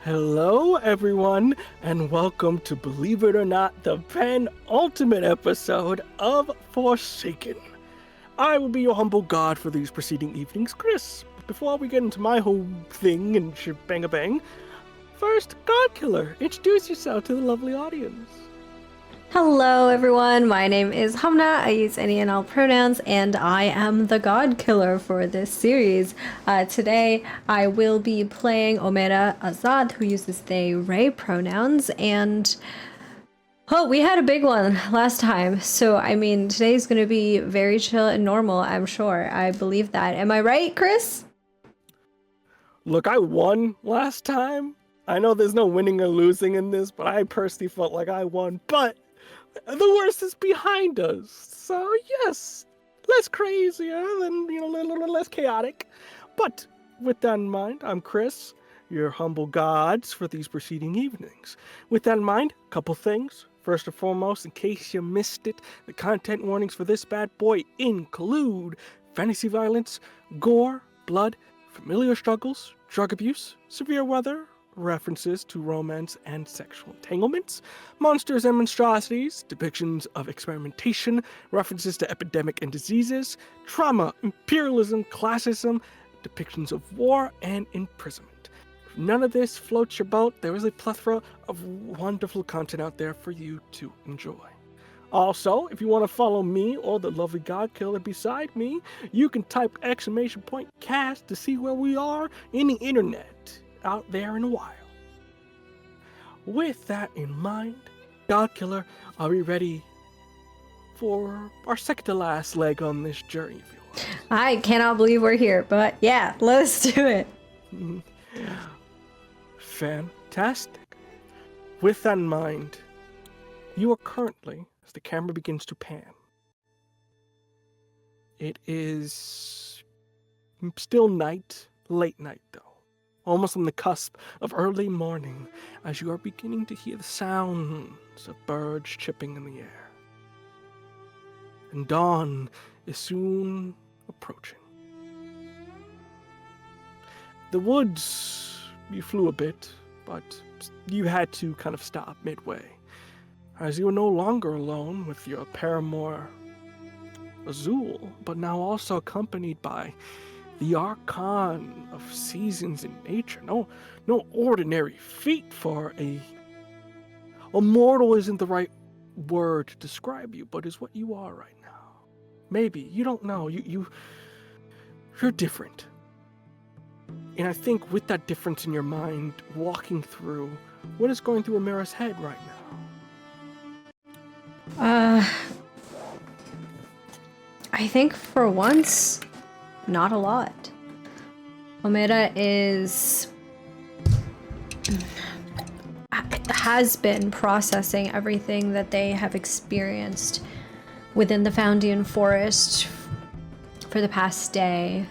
Hello, everyone, and welcome to Believe It or Not, the penultimate episode of Forsaken. I will be your humble god for these preceding evenings, Chris. But before we get into my whole thing and shebang-a-bang, first, God Killer, introduce yourself to the lovely audience. Hello everyone, my name is Hamna, I use any and all pronouns, and I am the God Killer for this series. Today I will be playing Omera Azad, who uses they/ray pronouns, and we had a big one last time, so I mean today's going to be very chill and normal, I'm sure. I believe that. Am I right, Chris? Look, I won last time. I know there's no winning or losing in this, but I personally felt like I won, but the worst is behind us. So yes, less crazier than, a little less chaotic. But with that in mind, I'm Chris, your humble gods for these preceding evenings. With that in mind, a couple things. First and foremost, in case you missed it, the content warnings for this bad boy include fantasy violence, gore, blood, familiar struggles, drug abuse, severe weather, references to romance and sexual entanglements, monsters and monstrosities, depictions of experimentation, references to epidemics and diseases, trauma, imperialism, classism, depictions of war, and imprisonment. If none of this floats your boat, there is a plethora of wonderful content out there for you to enjoy. Also, if you want to follow me or the lovely God Killer beside me, you can type !cast to see where we are in the internet out there in the wild. With that in mind, God Killer, are we ready for our second to last leg on this journey of yours? I cannot believe we're here, but yeah, let's do it. Fantastic. With that in mind, you are currently, as the camera begins to pan, it is still night, late night though. Almost on the cusp of early morning, as you are beginning to hear the sounds of birds chirping in the air. And dawn is soon approaching. The woods, you flew a bit, but you had to kind of stop midway, as you are no longer alone with your paramour, Azul, but now also accompanied by the Archon of Seasons in Nature. No ordinary feat for a mortal isn't the right word to describe you, but is what you are right now. Maybe, you don't know. You're different. And I think with that difference in your mind, walking through, what is going through Omera's head right now? I think for once, not a lot. Omera has been processing everything that they have experienced within the Familial forest for the past day.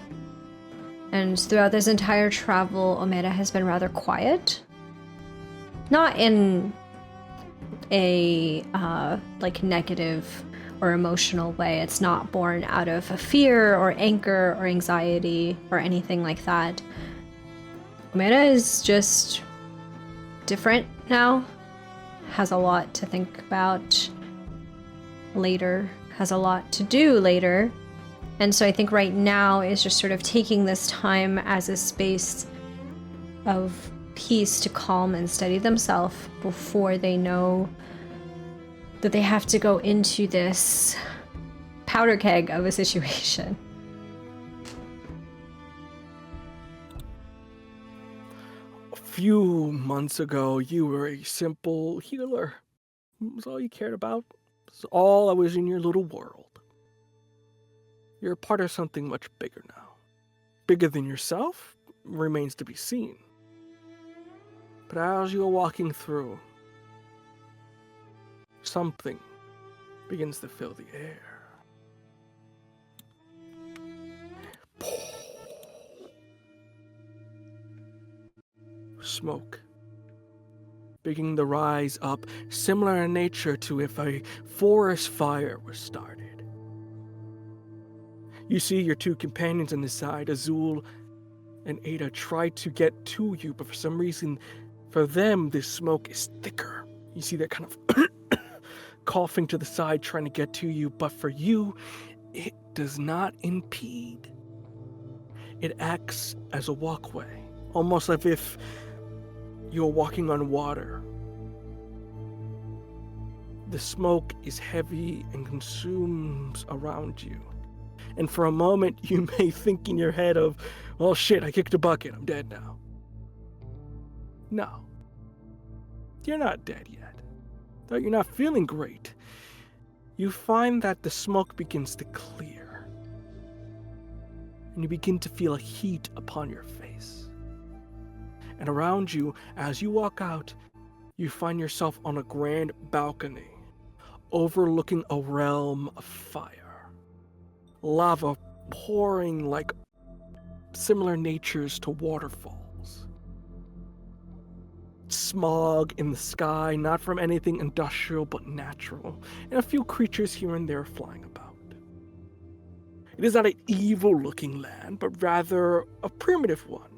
And throughout this entire travel, Omera has been rather quiet. Not in a negative or emotional way. It's not born out of a fear or anger or anxiety or anything like that. Omera is just different now, has a lot to think about later, has a lot to do later. And so I think right now is just sort of taking this time as a space of peace to calm and steady themselves before they know that they have to go into this powder keg of a situation. A few months ago, you were a simple healer. It was all you cared about. It was all that was in your little world. You're a part of something much bigger now. Bigger than yourself remains to be seen. But as you are walking through, something begins to fill the air. Smoke beginning to rise up, similar in nature to if a forest fire was started. You see your two companions on the side, Azul and Ada, try to get to you, but for some reason For them, this smoke is thicker. You see that kind of coughing to the side, trying to get to you, but for you, it does not impede. It acts as a walkway, almost as if you're walking on water. The smoke is heavy and consumes around you. And for a moment, you may think in your head of, well, shit, I kicked a bucket, I'm dead now. No. You're not dead yet. Though you're not feeling great, you find that the smoke begins to clear. And you begin to feel a heat upon your face. And around you, as you walk out, you find yourself on a grand balcony, overlooking a realm of fire. Lava pouring like similar natures to waterfalls. Smog in the sky, not from anything industrial but natural, and a few creatures here and there flying about. It is not an evil-looking land, but rather a primitive one.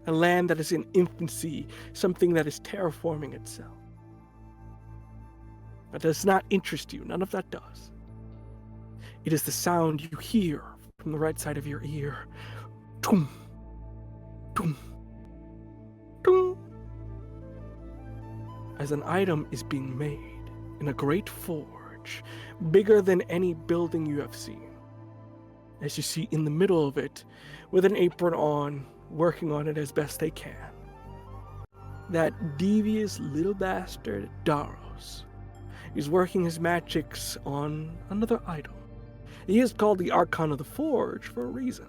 A land that is in infancy, something that is terraforming itself. That does not interest you, none of that does. It is the sound you hear from the right side of your ear. Tum, tum, tum. As an item is being made in a great forge, bigger than any building you have seen. As you see in the middle of it, with an apron on, working on it as best they can. That devious little bastard, Daros, is working his magics on another item. He is called the Archon of the Forge for a reason.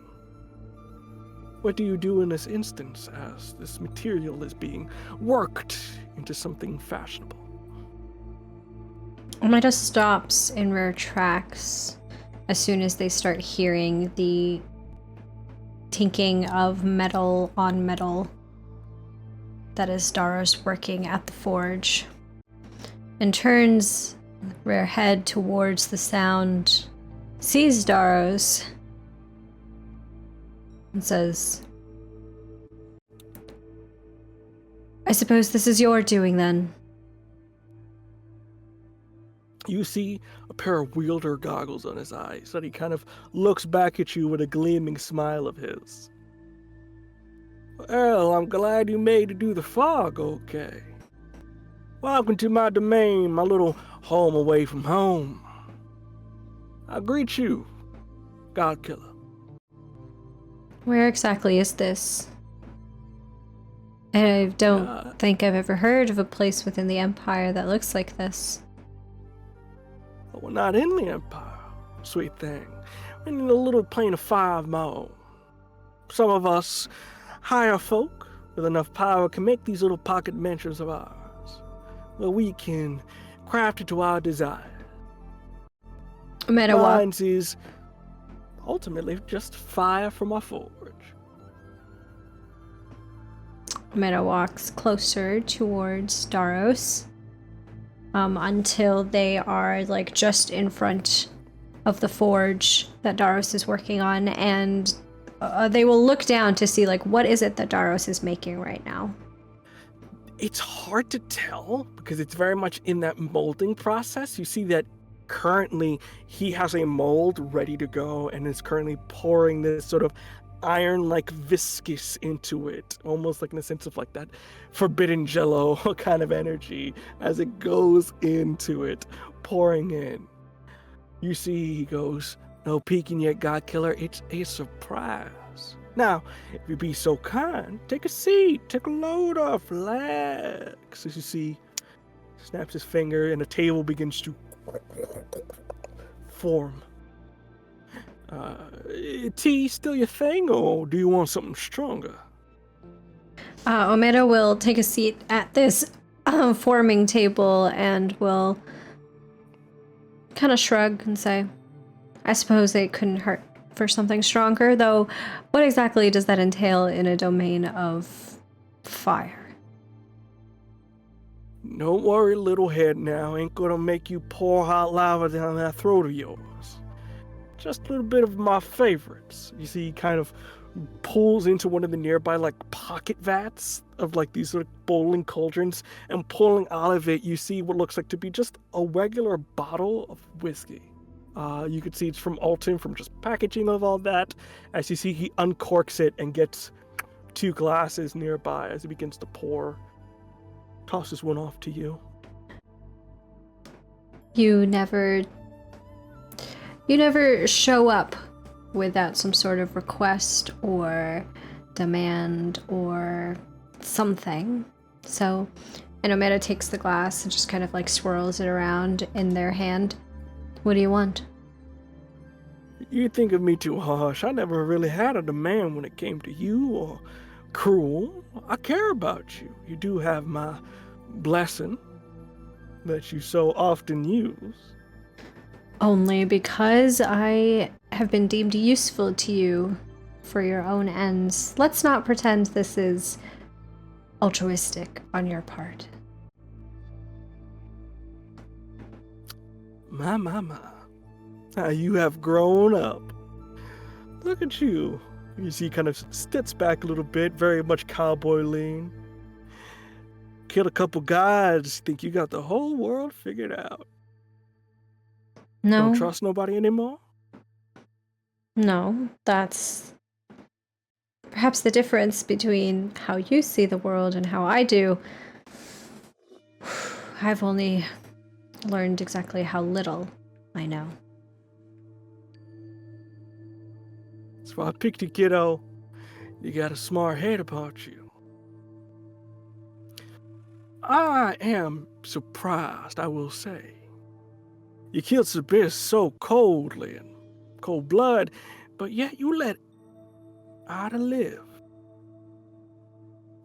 What do you do in this instance as this material is being worked into something fashionable? Omera stops in rare tracks as soon as they start hearing the tinking of metal on metal. That is Daros working at the forge. And turns their head towards the sound, sees Daros, and says, I suppose this is your doing then. You see a pair of wielder goggles on his eyes, that he kind of looks back at you with a gleaming smile of his. Well, I'm glad you made it through the fog okay. Welcome to my domain, my little home away from home. I greet you, Godkiller. Where exactly is this? I don't think I've ever heard of a place within the Empire that looks like this. Well, not in the Empire, sweet thing. We're in a little plane of fire of my own. Some of us higher folk with enough power can make these little pocket mansions of ours, where we can craft it to our desire. Mine is ultimately just fire from our forge. Omera walks closer towards Daros until they are like just in front of the forge that Daros is working on, and they will look down to see like what is it that Daros is making right now. It's hard to tell because it's very much in that molding process. You see that currently he has a mold ready to go and is currently pouring this sort of iron-like viscous into it, almost like in the sense of like that forbidden jello kind of energy as it goes into it, pouring in. You see he goes, no peeking yet, Godkiller, it's a surprise. Now, if you be so kind, take a seat, take a load off, relax. As you see, snaps his finger and a table begins to form. Tea still your thing, or do you want something stronger? Omera will take a seat at this forming table and will kind of shrug and say, I suppose it couldn't hurt for something stronger, though what exactly does that entail in a domain of fire? Don't worry, little head now. Ain't gonna make you pour hot lava down that throat of yours. just a little bit of my favorites. You see, he kind of pulls into one of the nearby like pocket vats of like these sort of boiling cauldrons, and pulling out of it, you see what looks like to be just a regular bottle of whiskey. You can see it's from Alton, from just packaging of all that. As you see, he uncorks it and gets 2 glasses nearby as he begins to pour. Tosses one off to you. You never show up without some sort of request or demand or something. So, and Omera takes the glass and just kind of like swirls it around in their hand. What do you want? You think of me too harsh. I never really had a demand when it came to you, or cruel. I care about you. You do have my blessing that you so often use. Only because I have been deemed useful to you for your own ends. Let's not pretend this is altruistic on your part. My. How you have grown up. Look at you. You see, he kind of steps back a little bit, very much cowboy lean. Killed a couple guys, think you got the whole world figured out. No. Don't trust nobody anymore? No, that's perhaps the difference between how you see the world and how I do. I've only learned exactly how little I know. That's why I picked you, kiddo. You got a smart head about you. I am surprised, I will say. You killed Sabis so coldly and cold blood, but yet you let Ada live.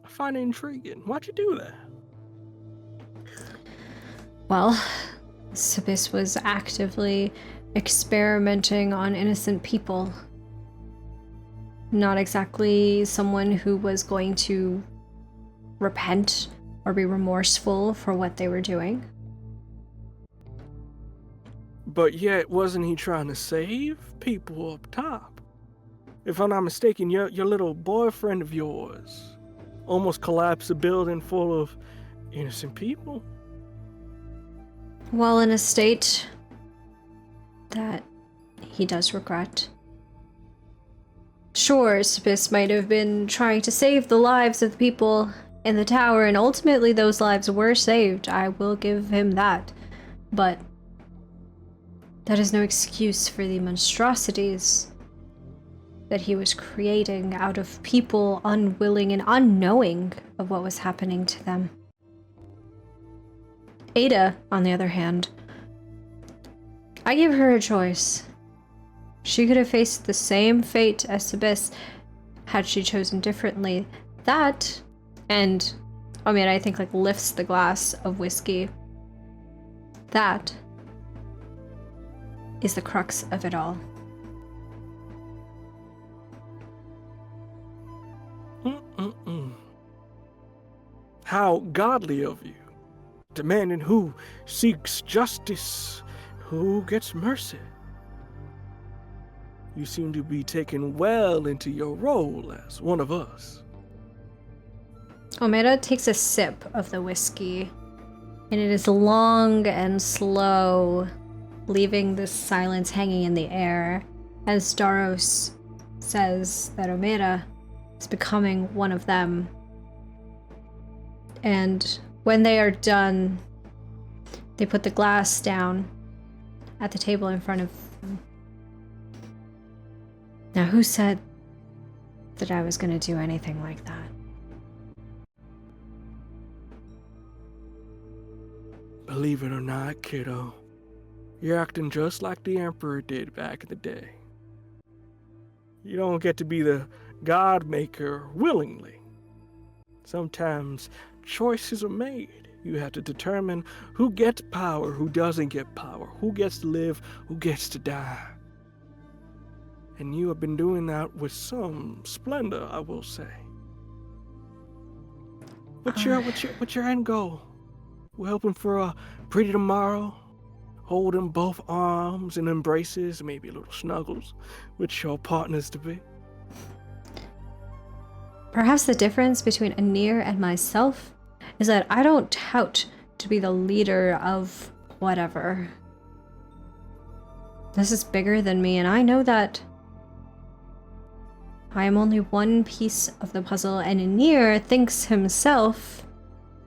I find it intriguing. Why'd you do that? Well, Sabis was actively experimenting on innocent people. Not exactly someone who was going to repent or be remorseful for what they were doing. But yet, wasn't he trying to save people up top? If I'm not mistaken, your little boyfriend of yours almost collapsed a building full of innocent people. Well, in a state that he does regret. Sure, Sabis might have been trying to save the lives of the people in the tower, and ultimately those lives were saved. I will give him that. But that is no excuse for the monstrosities that he was creating out of people unwilling and unknowing of what was happening to them. Ada, on the other hand, I gave her a choice. She could have faced the same fate as Sabis had she chosen differently. That, and Omera, I think, like, lifts the glass of whiskey. That is the crux of it all. How godly of you, demanding who seeks justice, who gets mercy. You seem to be taken well into your role as one of us. Omera takes a sip of the whiskey, and it is long and slow, leaving this silence hanging in the air, as Daros says that Omera is becoming one of them. And when they are done, they put the glass down at the table in front of them. Now, who said that I was going to do anything like that? Believe it or not, kiddo, you're acting just like the Emperor did back in the day. You don't get to be the God Maker willingly. Sometimes choices are made. You have to determine who gets power, who doesn't get power, who gets to live, who gets to die. And you have been doing that with some splendor, I will say. What's your end goal? We're hoping for a pretty tomorrow, holding both arms in embraces, maybe little snuggles, with your partners to be. Perhaps the difference between Anir and myself is that I don't tout to be the leader of whatever. This is bigger than me, and I know that. I am only one piece of the puzzle, and Anir thinks himself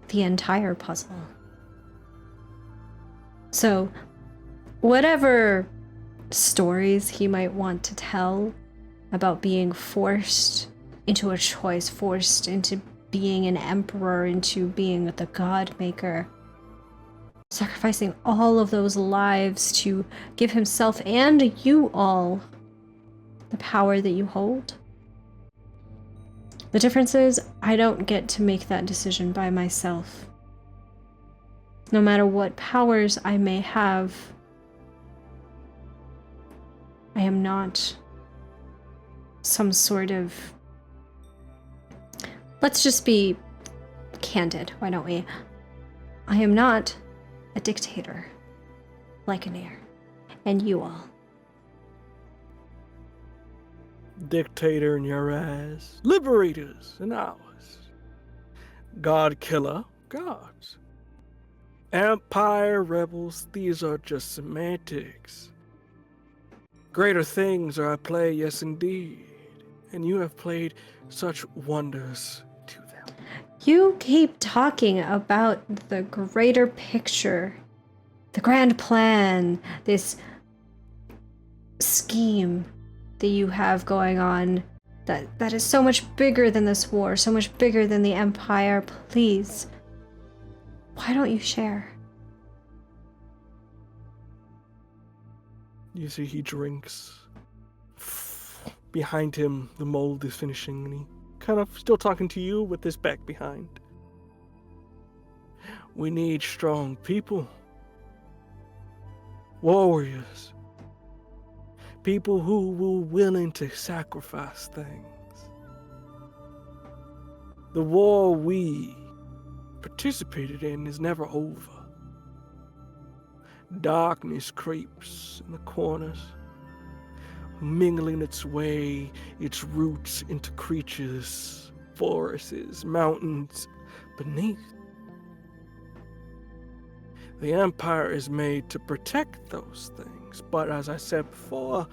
the entire puzzle. So, whatever stories he might want to tell about being forced into a choice, forced into being an emperor, into being the god maker, sacrificing all of those lives to give himself and you all the power that you hold. The difference is, I don't get to make that decision by myself. No matter what powers I may have, I am not some sort of... Let's just be candid, why don't we? I am not a dictator like Anir, and you all. Dictator in your eyes, liberators in ours. God killer, gods. Empire rebels, these are just semantics. Greater things are at play, yes indeed, and you have played such wonders to them. You keep talking about the greater picture, the grand plan, this scheme that you have going on that is so much bigger than this war, so much bigger than the Empire. Please, why don't you share? You see, he drinks. Behind him, the mold is finishing, and he kind of still talking to you with his back behind. We need strong people. Warriors. People who were willing to sacrifice things. The war we participated in is never over. Darkness creeps in the corners, mingling its way, its roots into creatures, forests, mountains beneath. The Empire is made to protect those things, but as I said before,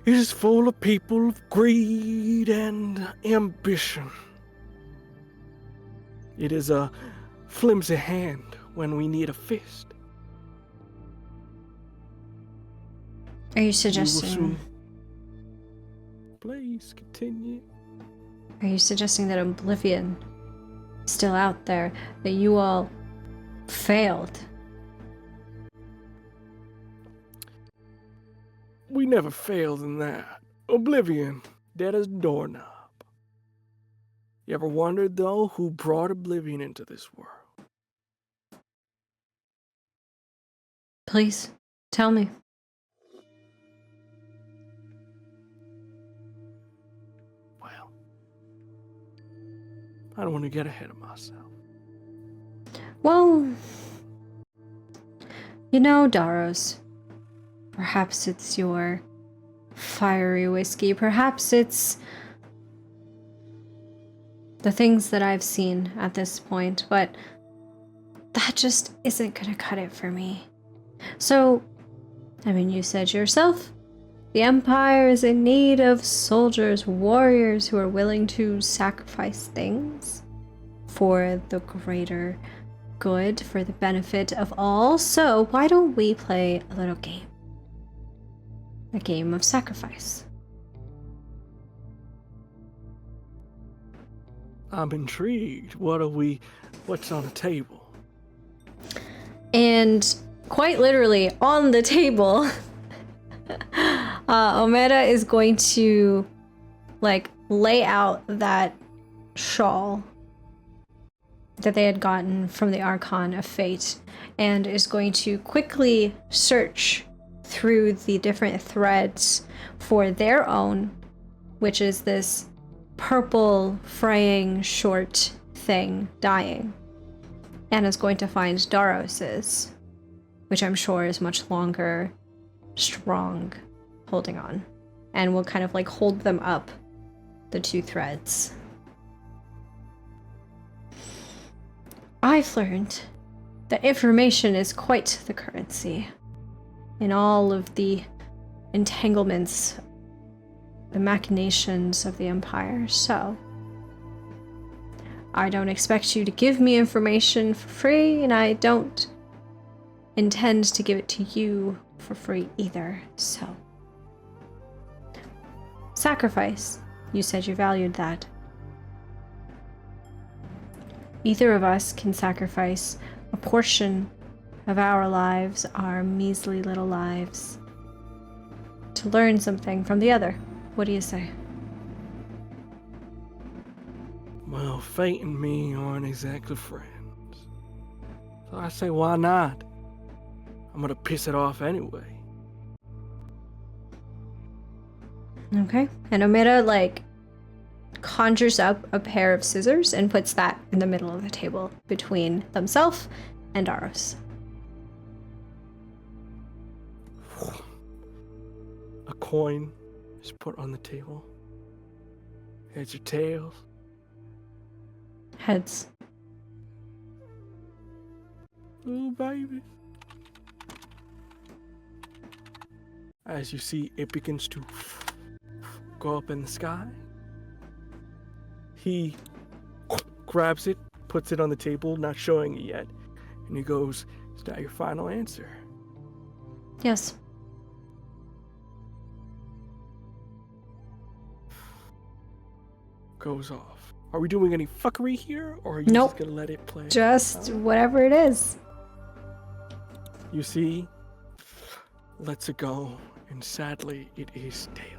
it is full of people of greed and ambition. It is a flimsy hand when we need a fist. Are you suggesting... Please continue. Are you suggesting that Oblivion is still out there, that you all failed? We never failed in that. Oblivion, dead as a doorknob. You ever wondered, though, who brought Oblivion into this world? Please, tell me. Well, I don't want to get ahead of myself. Well, you know, Daros, perhaps it's your fiery whiskey, perhaps it's the things that I've seen at this point, but that just isn't gonna cut it for me. So, I mean, you said yourself, the Empire is in need of soldiers, warriors who are willing to sacrifice things for the greater good, for the benefit of all. So why don't we play a little game? A game of sacrifice. I'm intrigued. What's on the table? And quite literally on the table, Omera is going to lay out that shawl that they had gotten from the Archon of Fate, and is going to quickly search through the different threads for their own, which is this purple fraying short thing dying, and is going to find Daros's. which I'm sure is much longer, strong, holding on. And will kind of like hold them up, the two threads. I've learned that information is quite the currency in all of the entanglements, the machinations of the Empire, so I don't expect you to give me information for free, and I don't intend to give it to you for free either, so. Sacrifice. You said you valued that. Either of us can sacrifice a portion of our lives, our measly little lives, to learn something from the other. What do you say? Well, fate and me aren't exactly friends. So I say, why not? I'm gonna piss it off anyway. Okay. And Omera, like, conjures up a pair of scissors and puts that in the middle of the table between themselves and Aros. A coin is put on the table. Heads or tails? Heads. Ooh, baby. As you see, it begins to go up in the sky. He grabs it, puts it on the table, not showing it yet, and he goes, "Is that your final answer?" Yes. Goes off. Are we doing any fuckery here, or are you Nope. just gonna let it play? Just whatever it is. You see, lets it go, and sadly, it is tails.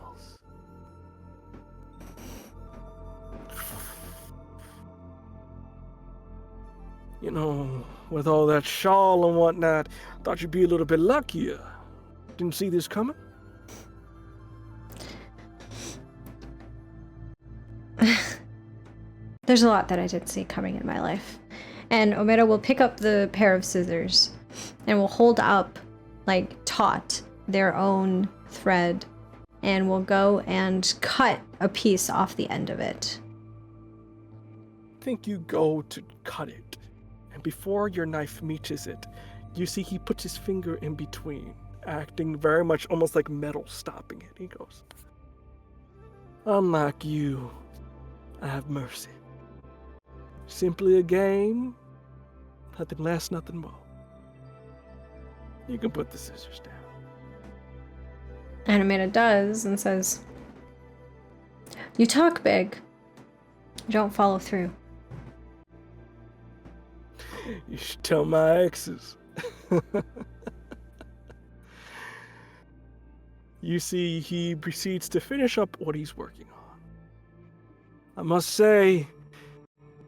You know, with all that shawl and whatnot, thought you'd be a little bit luckier. Didn't see this coming? There's a lot that I didn't see coming in my life. And Omera will pick up the pair of scissors and will hold up, like, taut, their own thread, and will go and cut a piece off the end of it. Think you go to cut it, and before your knife reaches it, you see he puts his finger in between, acting very much almost like metal stopping it. He goes, "Unlike you, I have mercy. Simply a game, nothing less, nothing more. You can put the scissors down." And Omera does and says, "You talk big. You don't follow through." You should tell my exes. You see, he proceeds to finish up what he's working on. I must say,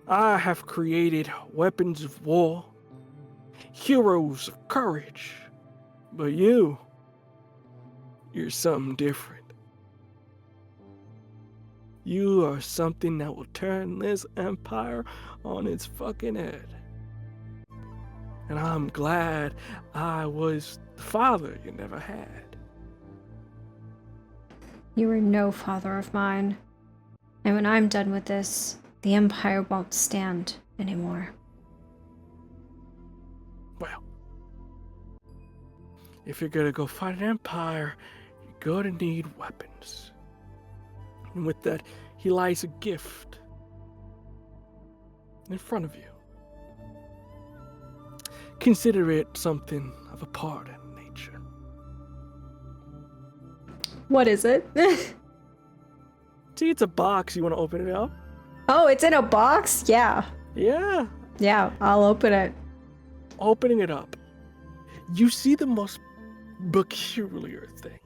I have created weapons of war, heroes of courage, but you're something different. You are something that will turn this empire on its fucking head. And I'm glad I was the father you never had. You were no father of mine. And when I'm done with this, the Empire won't stand anymore. Well, if you're gonna go fight an empire, you're gonna need weapons. And with that, he lies a gift in front of you. Consider it something of a part in nature. What is it? See, it's a box. You want to open it up? Oh, it's in a box? Yeah. Yeah. Yeah, I'll open it. Opening it up, you see the most peculiar thing.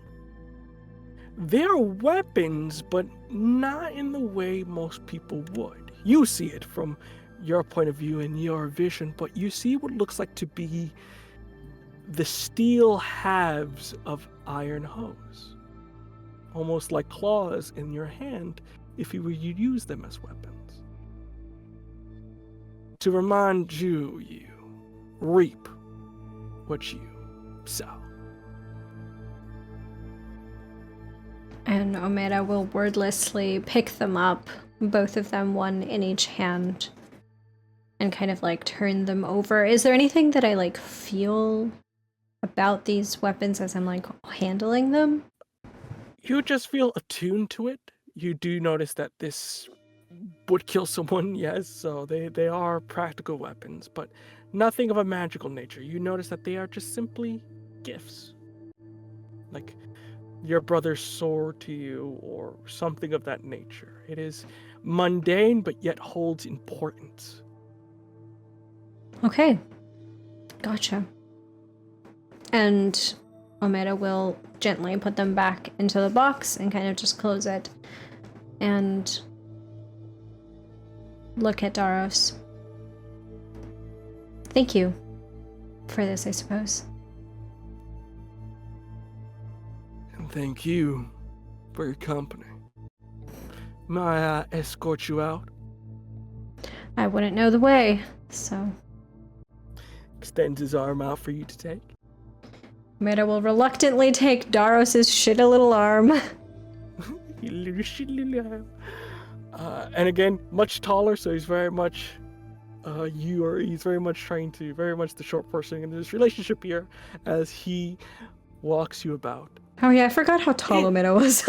They're weapons, but not in the way most people would. You see it from your point of view and your vision, but you see what looks like to be the steel halves of iron hose. Almost like claws in your hand if you were to use them as weapons. To remind you, reap what you So. And Omera will wordlessly pick them up, both of them, one in each hand, and kind of like turn them over. Is there anything that I like feel about these weapons as I'm like handling them? You just feel attuned to it. You do notice that this would kill someone, yes, so they are practical weapons, but nothing of a magical nature. You notice that they are just simply gifts. Like your brother's sword to you, or something of that nature. It is mundane, but yet holds importance. Okay. Gotcha. And Omera will gently put them back into the box and kind of just close it. And look at Daros. Thank you for this, I suppose. And thank you for your company. May I escort you out? I wouldn't know the way, so... Extends his arm out for you to take. Omera will reluctantly take Daros's shitty little arm. And again, much taller, so he's very much he's very much trying to, very much the short person in this relationship here, as he walks you about. Oh yeah, I forgot how tall Omera was.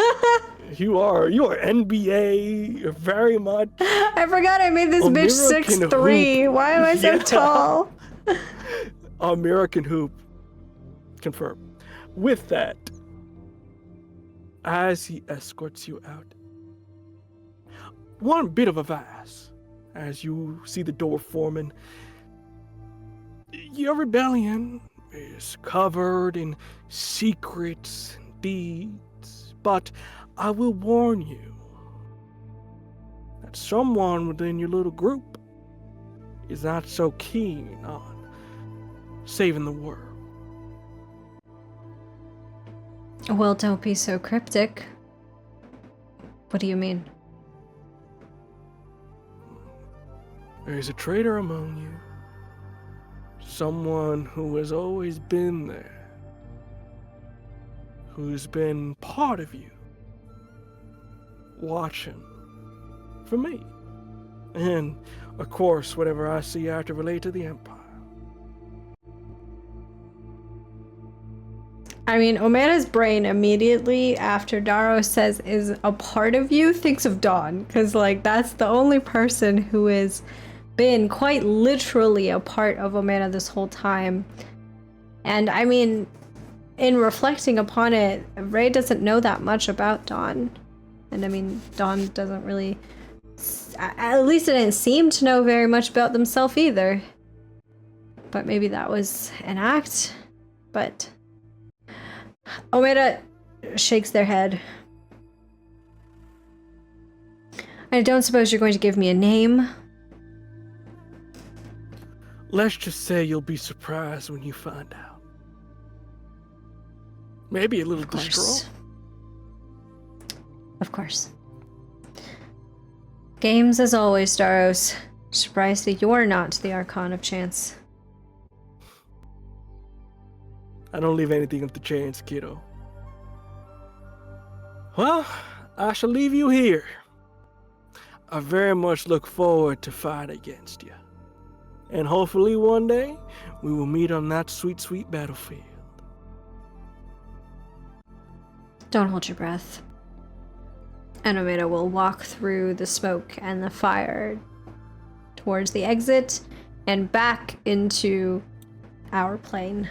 You are NBA, very much. I forgot I made this bitch American 6'3". hoop. Why am I so tall? American hoop. Confirm. With that, as he escorts you out, one bit of advice as you see the door forming. Your rebellion is covered in secrets and deeds, but I will warn you that someone within your little group is not so keen on saving the world. Well, don't be so cryptic. What do you mean? There's a traitor among you. Someone who has always been there. Who's been part of you. Watching for me. And, of course, whatever I see I have to relate to the Empire. I mean, Omera's brain immediately after Daro says is a part of you thinks of Dawn, because like that's the only person who has been quite literally a part of Omera this whole time. And I mean, in reflecting upon it, Ray doesn't know that much about Dawn. And I mean, Dawn doesn't really, at least it didn't seem to know very much about themselves either. But maybe that was an act. But Omera shakes their head. I don't suppose you're going to give me a name? Let's just say you'll be surprised when you find out. Maybe a little distraught. Of course. Games as always, Daros. Surprised that you're not the Archon of Chance. I don't leave anything up to chance, kiddo. Well, I shall leave you here. I very much look forward to fight against you. And hopefully one day, we will meet on that sweet, sweet battlefield. Don't hold your breath. And Omera will walk through the smoke and the fire towards the exit and back into our plane.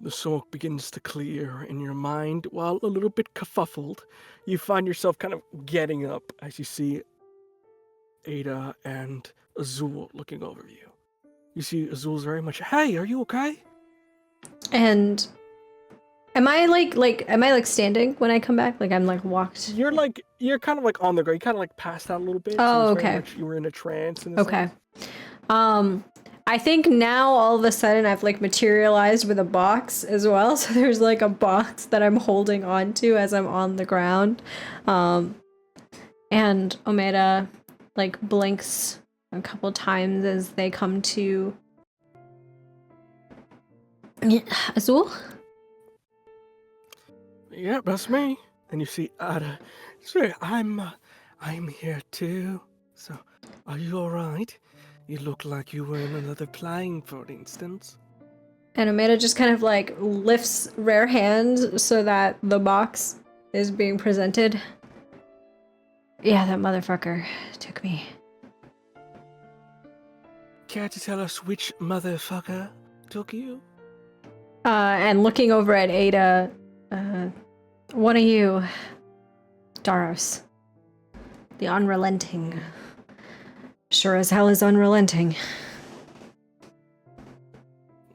The smoke begins to clear in your mind. While a little bit kerfuffled, you find yourself kind of getting up as you see Ada and Azul looking over you. You see Azul's very much, hey, are you okay? And am I like standing when I come back? Like I'm like walked. You're kind of like on the ground. You kind of like passed out a little bit. Oh, so it's very okay. much, you were in a trance. Okay. I think now all of a sudden I've like materialized with a box as well. So there's like a box that I'm holding on to as I'm on the ground. And Omera like blinks a couple times as they come to Azul. Yeah, that's me. And you see Ada. Sure, I'm here too. So, are you alright? You look like you were in another plane, for instance. And Omera just kind of like lifts Rare hand so that the box is being presented. Yeah, that motherfucker took me. Care to tell us which motherfucker took you? And looking over at Ada, one of you, Daros, the unrelenting, sure as hell is unrelenting.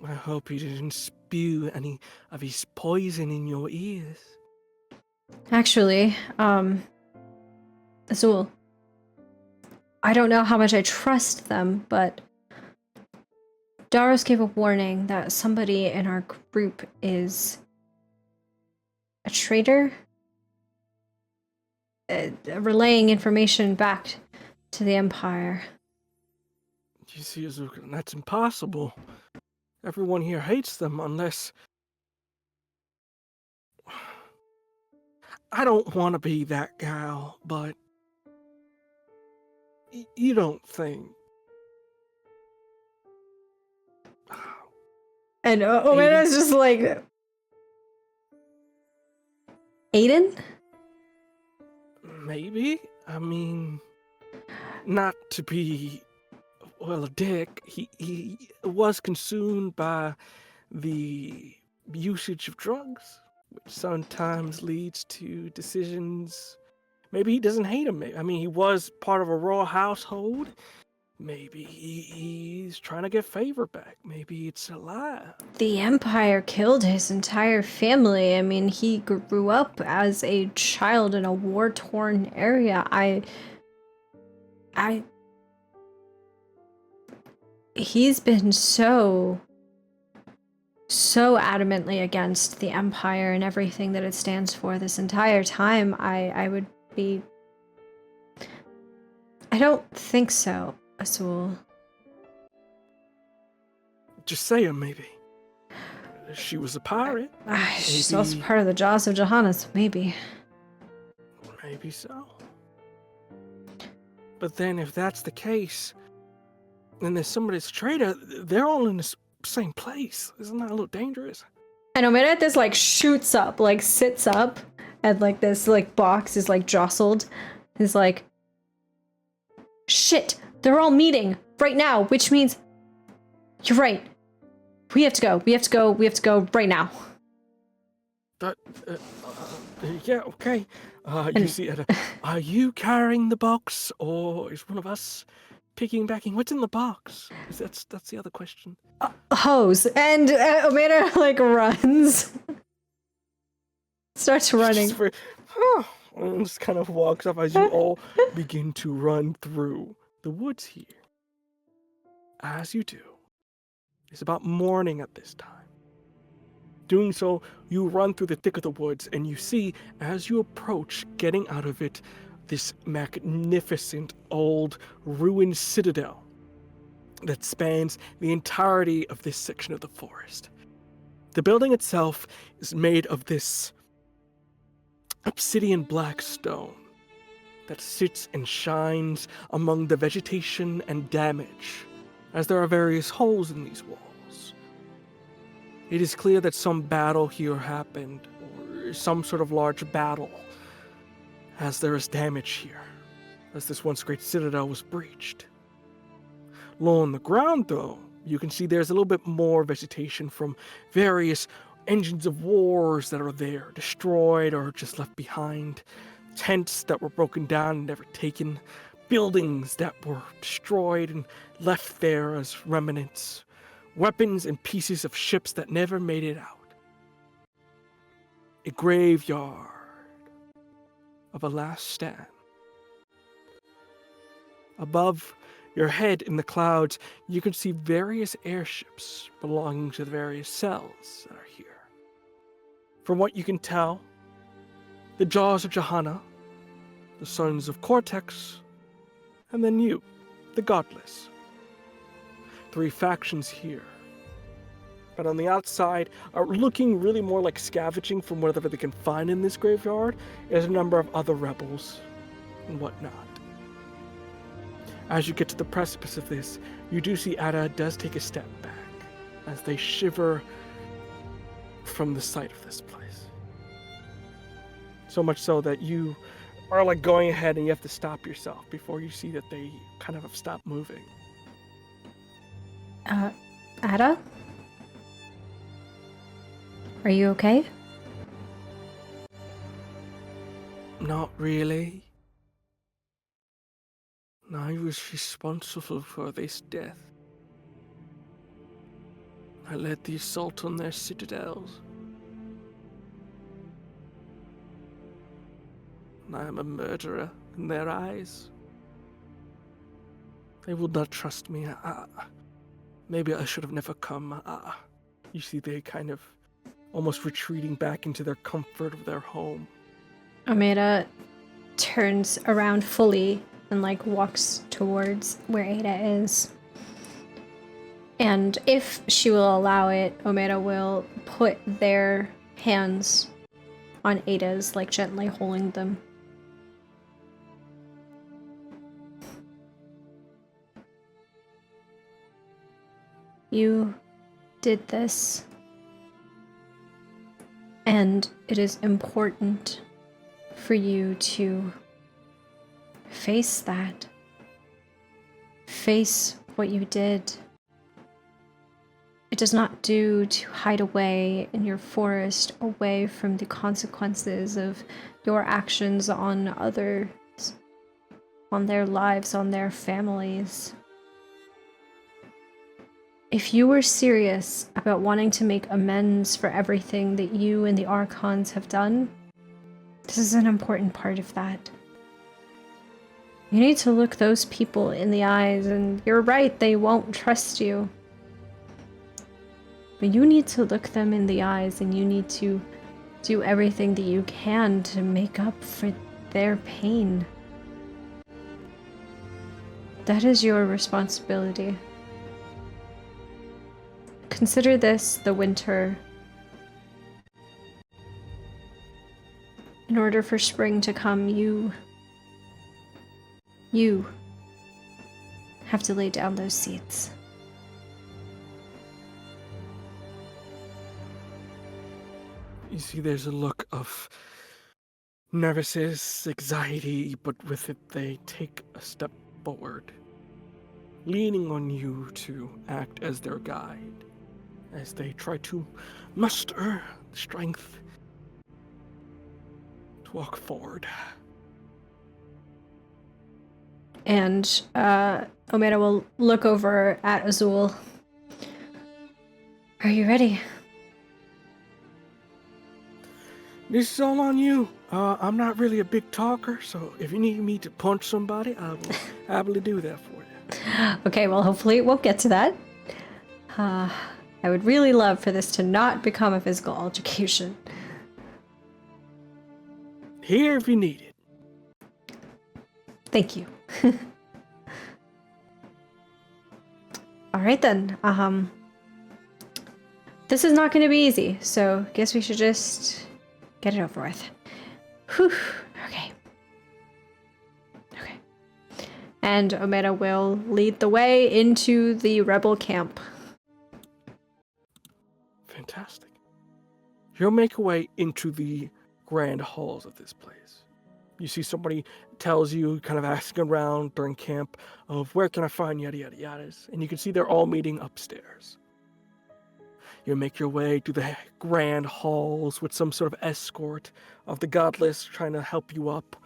I hope he didn't spew any of his poison in your ears. Actually, Azul, I don't know how much I trust them, but Daros gave a warning that somebody in our group is a traitor, relaying information back to the Empire. You see, Azuka, that's impossible. Everyone here hates them unless... I don't want to be that gal, but... you don't think... And Omera's just like... Aiden? Maybe? I mean... not to be... well, a dick. He was consumed by the usage of drugs, which sometimes leads to decisions. Maybe he doesn't hate him. I mean, he was part of a royal household. Maybe he's trying to get favor back. Maybe it's a lie. The Empire killed his entire family. I mean, he grew up as a child in a war-torn area. He's been so adamantly against the Empire and everything that it stands for this entire time. I would be... I don't think so, Azul. Just say it, maybe. She was a pirate. She's also part of the Jaws of Johanna, so maybe. Maybe so. But then if that's the case, and there's somebody that's a traitor, they're all in the same place. Isn't that a little dangerous? And Omera at this like shoots up, like sits up, and like this like box is like jostled. Is like, shit, they're all meeting right now, which means you're right. We have to go. We have to go. We have to go right now. Yeah, okay. You see, are you carrying the box, or is one of us piggybacking? What's in the box? That's the other question. Hose. And Omera like runs. Starts running. And just kind of walks up as you all begin to run through the woods here. As you do. It's about morning at this time. Doing so, you run through the thick of the woods, and you see, as you approach, getting out of it, this magnificent old ruined citadel that spans the entirety of this section of the forest. The building itself is made of this obsidian black stone that sits and shines among the vegetation and damage, as there are various holes in these walls. It is clear that some battle here happened, or some sort of large battle, as there is damage here, as this once great citadel was breached. Low on the ground, though, you can see there's a little bit more vegetation from various engines of wars that are there, destroyed or just left behind, tents that were broken down and never taken, buildings that were destroyed and left there as remnants, weapons and pieces of ships that never made it out. A graveyard of a last stand. Above your head in the clouds, you can see various airships belonging to the various cells that are here. From what you can tell, the Jaws of Johanna, the sons of Cortex, and then you, the godless. 3 factions here. But on the outside, are looking really more like scavenging from whatever they can find in this graveyard, is a number of other rebels and whatnot. As you get to the precipice of this, you do see Ada does take a step back as they shiver from the sight of this place. So much so that you are like going ahead and you have to stop yourself before you see that they kind of have stopped moving. Ada? Are you okay? Not really. I was responsible for this death. I led the assault on their citadels. I am a murderer in their eyes. They will not trust me. Maybe I should have never come. You see they kind of almost retreating back into their comfort of their home. Omera turns around fully and walks towards where Ada is. And if she will allow it, Omera will put their hands on Ada's, gently holding them. You did this, and it is important for you to face that. Face what you did. It does not do to hide away in your forest, away from the consequences of your actions on others, on their lives, on their families. If you were serious about wanting to make amends for everything that you and the Archons have done, this is an important part of that. You need to look those people in the eyes, and you're right, they won't trust you. But you need to look them in the eyes, and you need to do everything that you can to make up for their pain. That is your responsibility. Consider this the winter. In order for spring to come, you have to lay down those seeds. You see there's a look of nervousness, anxiety, but with it they take a step forward, leaning on you to act as their guide, as they try to muster the strength to walk forward. And Omera will look over at Azul. Are you ready? This is all on you. I'm not really a big talker, so if you need me to punch somebody, I will happily do that for you. Okay, well, hopefully it won't get to that. I would really love for this to not become a physical altercation. Here if you need it. Thank you. All right then. This is not going to be easy, so I guess we should just get it over with. Whew. Okay. And Omera will lead the way into the rebel camp. Fantastic. You'll make your way into the grand halls of this place. You see somebody tells you, kind of asking around during camp, of where can I find yada yada yadas, and you can see they're all meeting upstairs. You make your way to the grand halls with some sort of escort of the godless trying to help you up,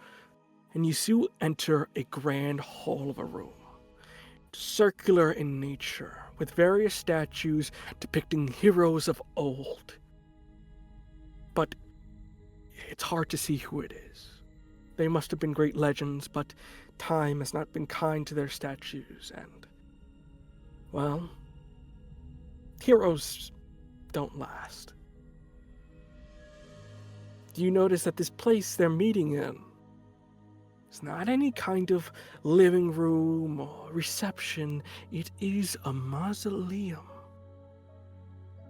and you soon enter a grand hall of a room, circular in nature, with various statues depicting heroes of old. But it's hard to see who it is. They must have been great legends, but time has not been kind to their statues, and, well, heroes don't last. Do you notice that this place they're meeting in It's not any kind of living room or reception. It is a mausoleum.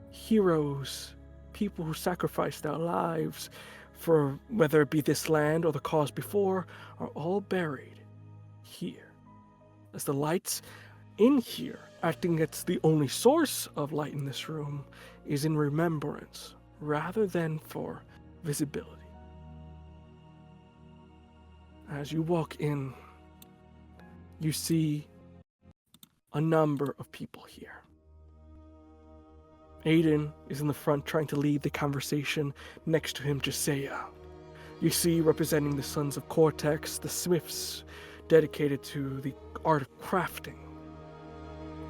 Heroes, people who sacrificed their lives for whether it be this land or the cause before, are all buried here. As the lights in here, acting as the only source of light in this room, is in remembrance rather than for visibility. As you walk in, you see a number of people here. Aiden is in the front trying to lead the conversation. Next to him, Josiah. You see, representing the Sons of Cortex, the Smiths, dedicated to the art of crafting.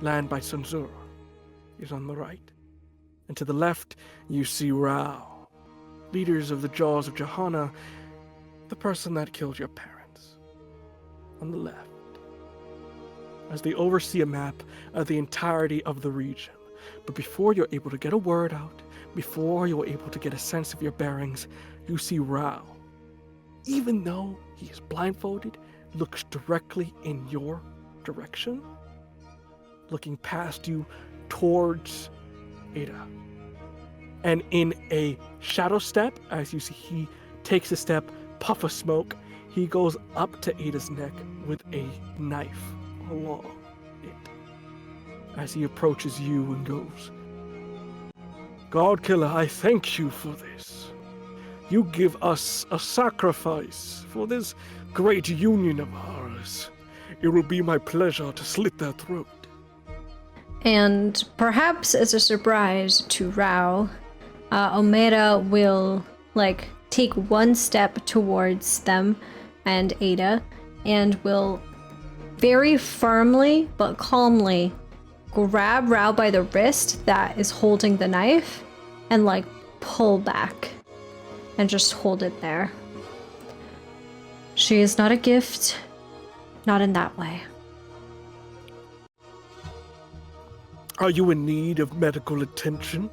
Land by Sunzura is on the right. And to the left, you see Rao, leaders of the Jaws of Johanna, the person that killed your parents. On the left. As they oversee a map of the entirety of the region. But before you're able to get a word out, before you're able to get a sense of your bearings, you see Rao. Even though he is blindfolded, looks directly in your direction, looking past you towards Ada. And in a shadow step, as you see he takes a step, puff of smoke, he goes up to Ada's neck with a knife along it. As he approaches you and goes, God Killer, I thank you for this. You give us a sacrifice for this great union of ours. It will be my pleasure to slit their throat. And perhaps as a surprise to Rao, Omera will, take one step towards them and Ada, and will very firmly but calmly grab Rao by the wrist that is holding the knife and pull back and just hold it there. She is not a gift, not in that way. Are you in need of medical attention?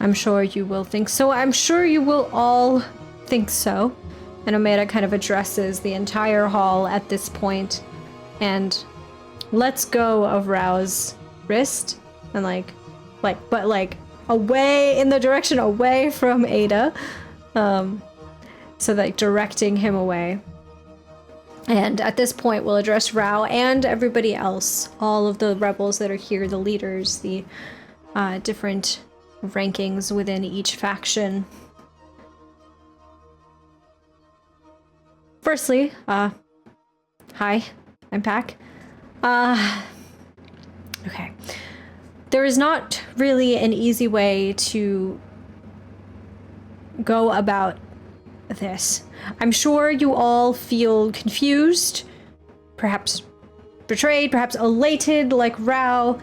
I'm sure you will think so. I'm sure you will all think so. And Omera kind of addresses the entire hall at this point and lets go of Rao's wrist and away in the direction away from Ada. So directing him away. And at this point we'll address Rao and everybody else, all of the rebels that are here, the leaders, the different rankings within each faction. Firstly, hi, I'm Pac. Okay. There is not really an easy way to go about this. I'm sure you all feel confused, perhaps betrayed, perhaps elated like Rao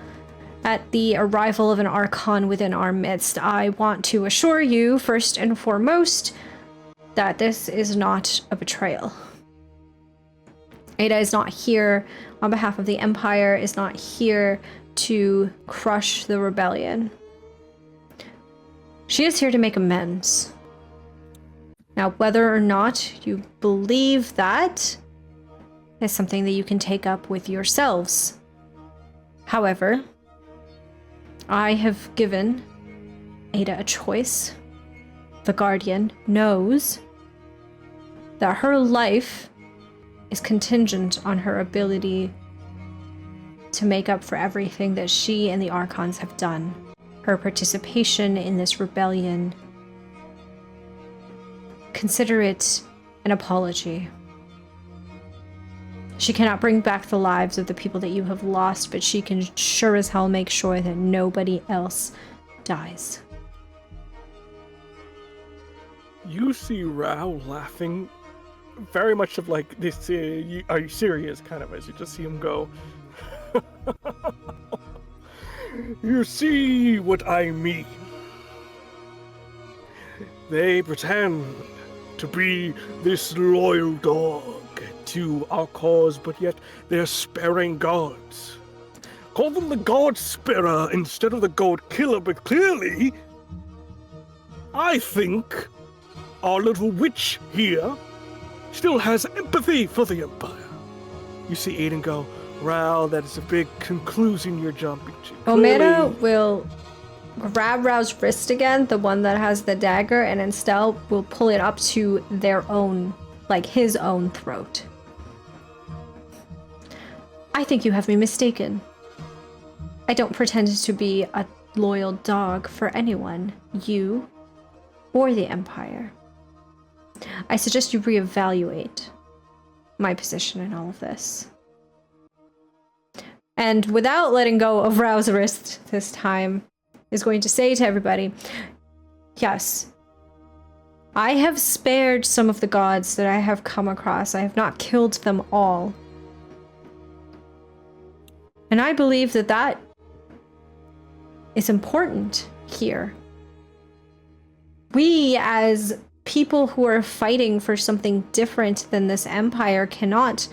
at the arrival of an Archon within our midst. I want to assure you, first and foremost, that this is not a betrayal. Ada is not here on behalf of the Empire, is not here to crush the rebellion. She is here to make amends. Now, whether or not you believe that is something that you can take up with yourselves. However, I have given Ada a choice. The Guardian knows that her life is contingent on her ability to make up for everything that she and the Archons have done. Her participation in this rebellion. Consider it an apology. She cannot bring back the lives of the people that you have lost, but she can sure as hell make sure that nobody else dies. You see Rao laughing, very much of this, are you serious, kind of, as you just see him go. You see what I mean. They pretend to be this loyal dog to our cause, but yet they're sparing gods. Call them the God Sparer instead of the God Killer, but clearly, I think our little witch here still has empathy for the Empire. You see Aiden go, Rao, that is a big conclusion you're jumping to. Omera will grab Rao's wrist again, the one that has the dagger, and instead will pull it up to their own, like his own throat. I think you have me mistaken. I don't pretend to be a loyal dog for anyone, you or the Empire. I suggest you reevaluate my position in all of this. And without letting go of Rao's wrist this time, is going to say to everybody, yes, I have spared some of the gods that I have come across. I have not killed them all. And I believe that that is important here. We, as people who are fighting for something different than this empire, cannot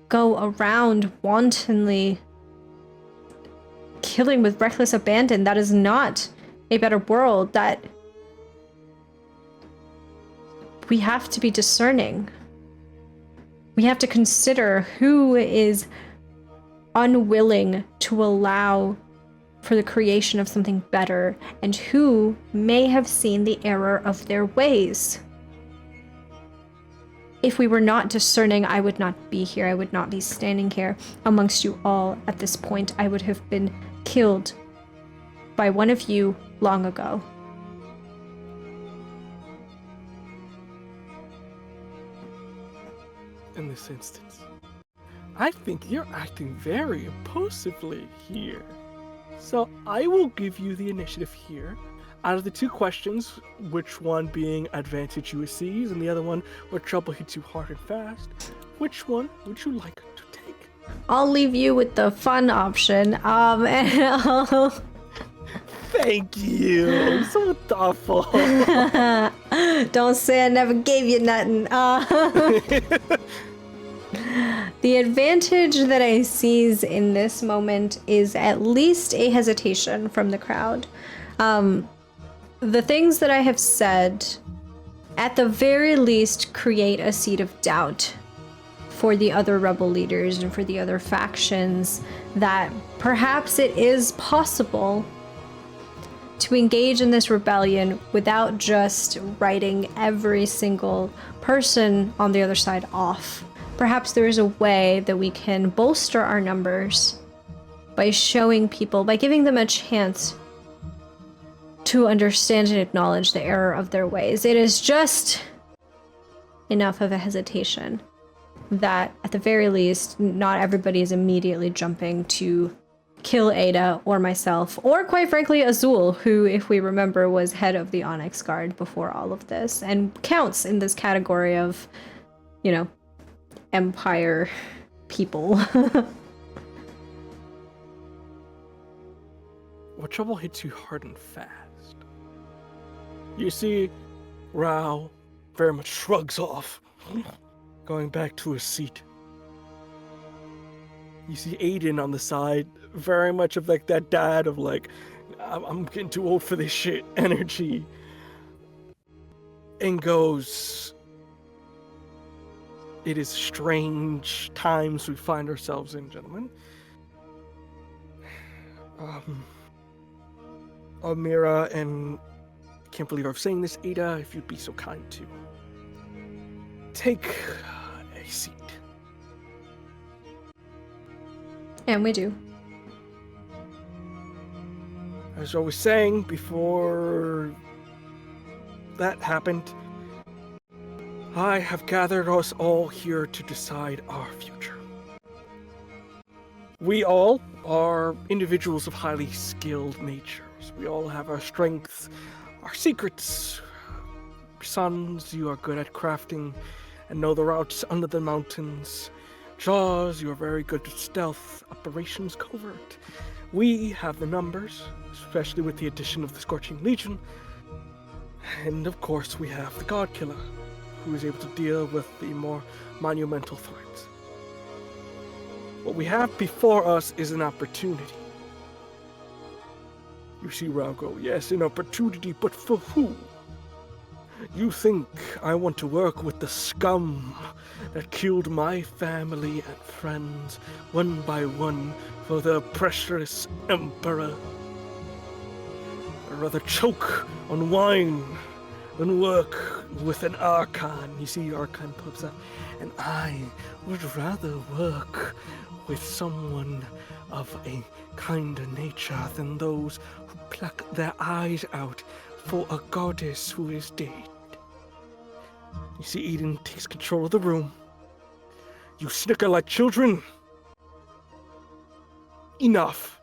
go around wantonly killing with reckless abandon. That is not a better world. That we have to be discerning. We have to consider who is unwilling to allow for the creation of something better, and who may have seen the error of their ways. If we were not discerning, I would not be here. I would not be standing here amongst you all at this point. I would have been killed by one of you long ago. In this instance, I think you're acting very impulsively here. So I will give you the initiative here. Out of the two questions, which one being advantage USCs and the other one where trouble hits you hard and fast, which one would you like to take? I'll leave you with the fun option. Thank you. So thoughtful. Don't say I never gave you nothing. The advantage that I seize in this moment is at least a hesitation from the crowd. The things that I have said, at the very least, create a seed of doubt for the other rebel leaders and for the other factions that perhaps it is possible to engage in this rebellion without just writing every single person on the other side off. Perhaps there is a way that we can bolster our numbers by showing people, by giving them a chance to understand and acknowledge the error of their ways. It is just enough of a hesitation that, at the very least, not everybody is immediately jumping to kill Ada or myself, or quite frankly, Azul, who, if we remember, was head of the Onyx Guard before all of this, and counts in this category of, you know, Empire people. What trouble hits you hard and fast? You see, Rao very much shrugs off, going back to his seat. You see Aiden on the side, very much of like that dad of like, I'm getting too old for this shit energy. And goes, it is strange times we find ourselves in, gentlemen. Omera, and I can't believe I'm saying this, Ada, if you'd be so kind to take a seat. And we do. As I was saying before that happened, I have gathered us all here to decide our future. We all are individuals of highly skilled natures. We all have our strengths, our secrets. Sons, you are good at crafting and know the routes under the mountains. Jaws, you are very good at stealth, operations, covert. We have the numbers, especially with the addition of the Scorching Legion. And of course, we have the God Killer, who is able to deal with the more monumental threats. What we have before us is an opportunity. You see Rao go, yes, an opportunity, but for who? You think I want to work with the scum that killed my family and friends one by one for the oppressive emperor? I'd rather choke on wine than work with an archon. You see, archon pops up. And I would rather work with someone of a kinder nature than those who pluck their eyes out for a goddess who is dead. You see, Eden takes control of the room. You snicker like children. Enough.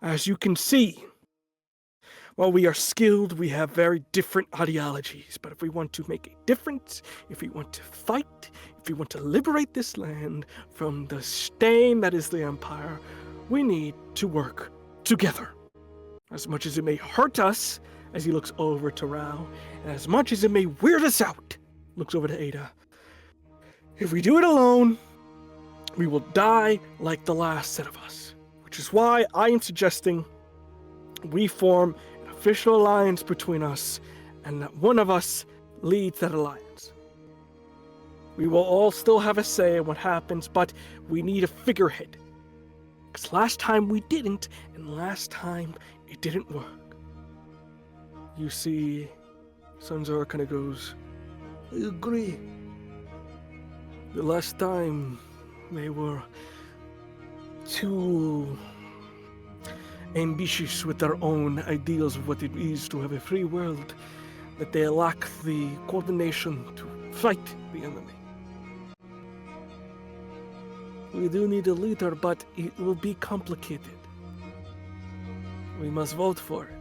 As you can see, while we are skilled, we have very different ideologies. But if we want to make a difference, if we want to fight, if we want to liberate this land from the stain that is the Empire, we need to work together. As much as it may hurt us, as he looks over to Rao, and as much as it may weird us out, looks over to Ada. If we do it alone, we will die like the last set of us. Which is why I am suggesting we form an official alliance between us, and that one of us leads that alliance. We will all still have a say in what happens, but we need a figurehead. Because last time we didn't, and last time it didn't work. You see, Sunzor kind of goes, I agree. The last time they were too ambitious with their own ideals of what it is to have a free world, that they lack the coordination to fight the enemy. We do need a leader, but it will be complicated. We must vote for it.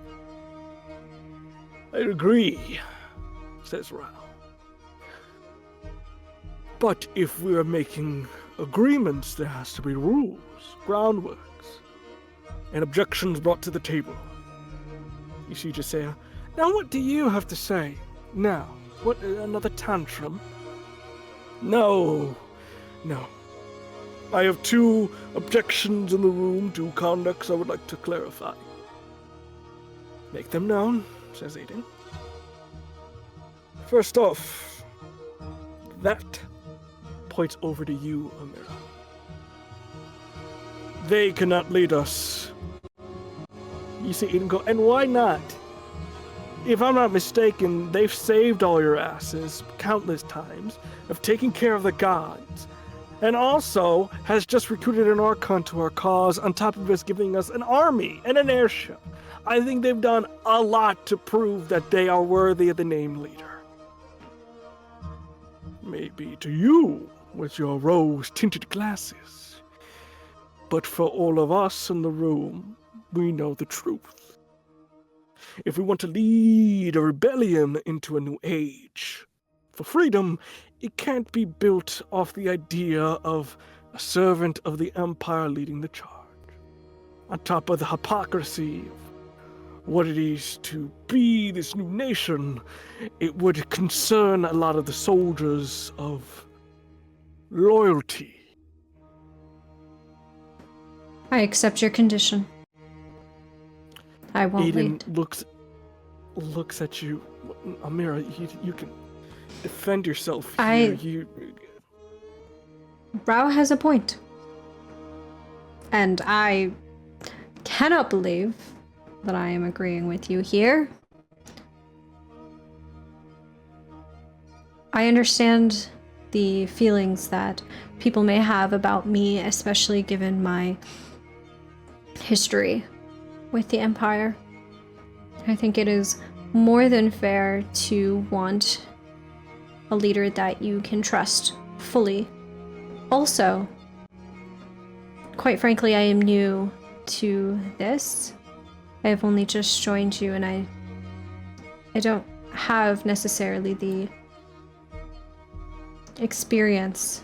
I agree, says Rao. But if we are making agreements, there has to be rules, groundworks, and objections brought to the table. You see Jasea, now what do you have to say? Now, what, another tantrum? No. I have 2 objections in the room, 2 conducts I would like to clarify. Make them known, says Aiden. First off, that points over to you, Omera. They cannot lead us. You see Aiden go, and why not? If I'm not mistaken, they've saved all your asses countless times, have taken care of the gods, and also has just recruited an Archon to our cause, on top of us giving us an army and an airship. I think they've done a lot to prove that they are worthy of the name leader. Maybe to you, with your rose-tinted glasses. But for all of us in the room, we know the truth. If we want to lead a rebellion into a new age, for freedom, it can't be built off the idea of a servant of the Empire leading the charge. On top of the hypocrisy of what it is to be this new nation, it would concern a lot of the soldiers of loyalty. I accept your condition. I won't Aiden lead. looks at you. Omera, you can defend yourself here. Rao has a point. And I cannot believe that I am agreeing with you here. I understand the feelings that people may have about me, especially given my history with the Empire. I think it is more than fair to want a leader that you can trust fully. Also, quite frankly, I am new to this. I have only just joined you, and I don't have necessarily the experience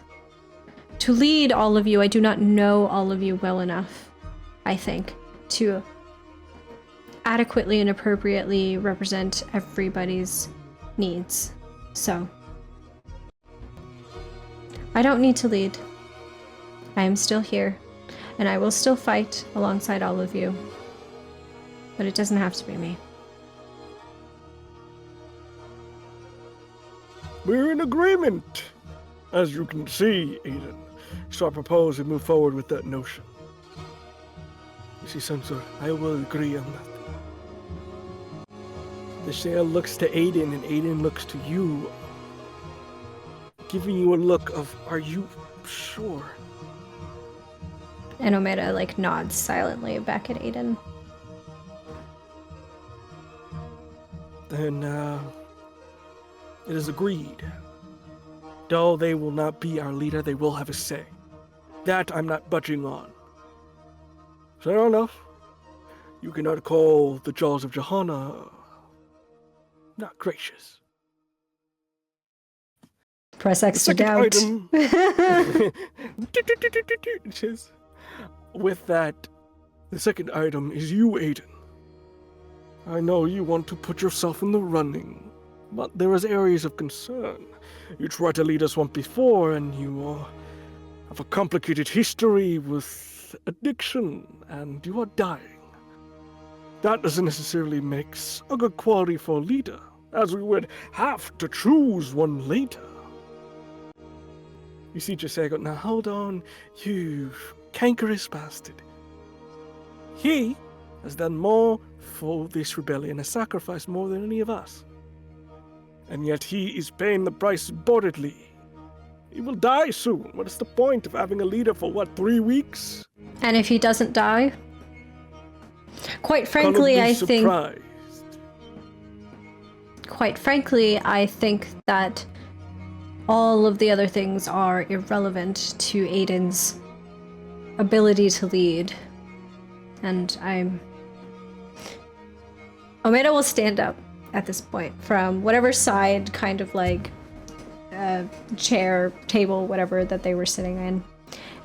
to lead all of you. I do not know all of you well enough, I think, to adequately and appropriately represent everybody's needs. So, I don't need to lead. I am still here, and I will still fight alongside all of you. But it doesn't have to be me. We're in agreement. As you can see, Aiden. So I propose we move forward with that notion. You see, Sensor, I will agree on that. The Shale looks to Aiden, and Aiden looks to you, giving you a look of, are you sure? And Omera, like, nods silently back at Aiden. Then, it is agreed. Though they will not be our leader, they will have a say. That I'm not budging on. Fair enough. You cannot call the jaws of Johanna not gracious. Press X to The second doubt. item. With that, the second item is you, Aiden. I know you want to put yourself in the running, but there is areas of concern. You tried to lead us once before, and you have a complicated history with addiction, and you are dying. That doesn't necessarily make a good quality for a leader, as we would have to choose one later. You see Josego, now hold on, you cankerous bastard. He has done more for this rebellion, has sacrificed more than any of us. And yet he is paying the price boldly. He will die soon. What is the point of having a leader for, 3 weeks? And if he doesn't die? Quite frankly, I think that all of the other things are irrelevant to Aiden's ability to lead. And Omera will stand up at this point from whatever side, kind of like chair, table, whatever that they were sitting in.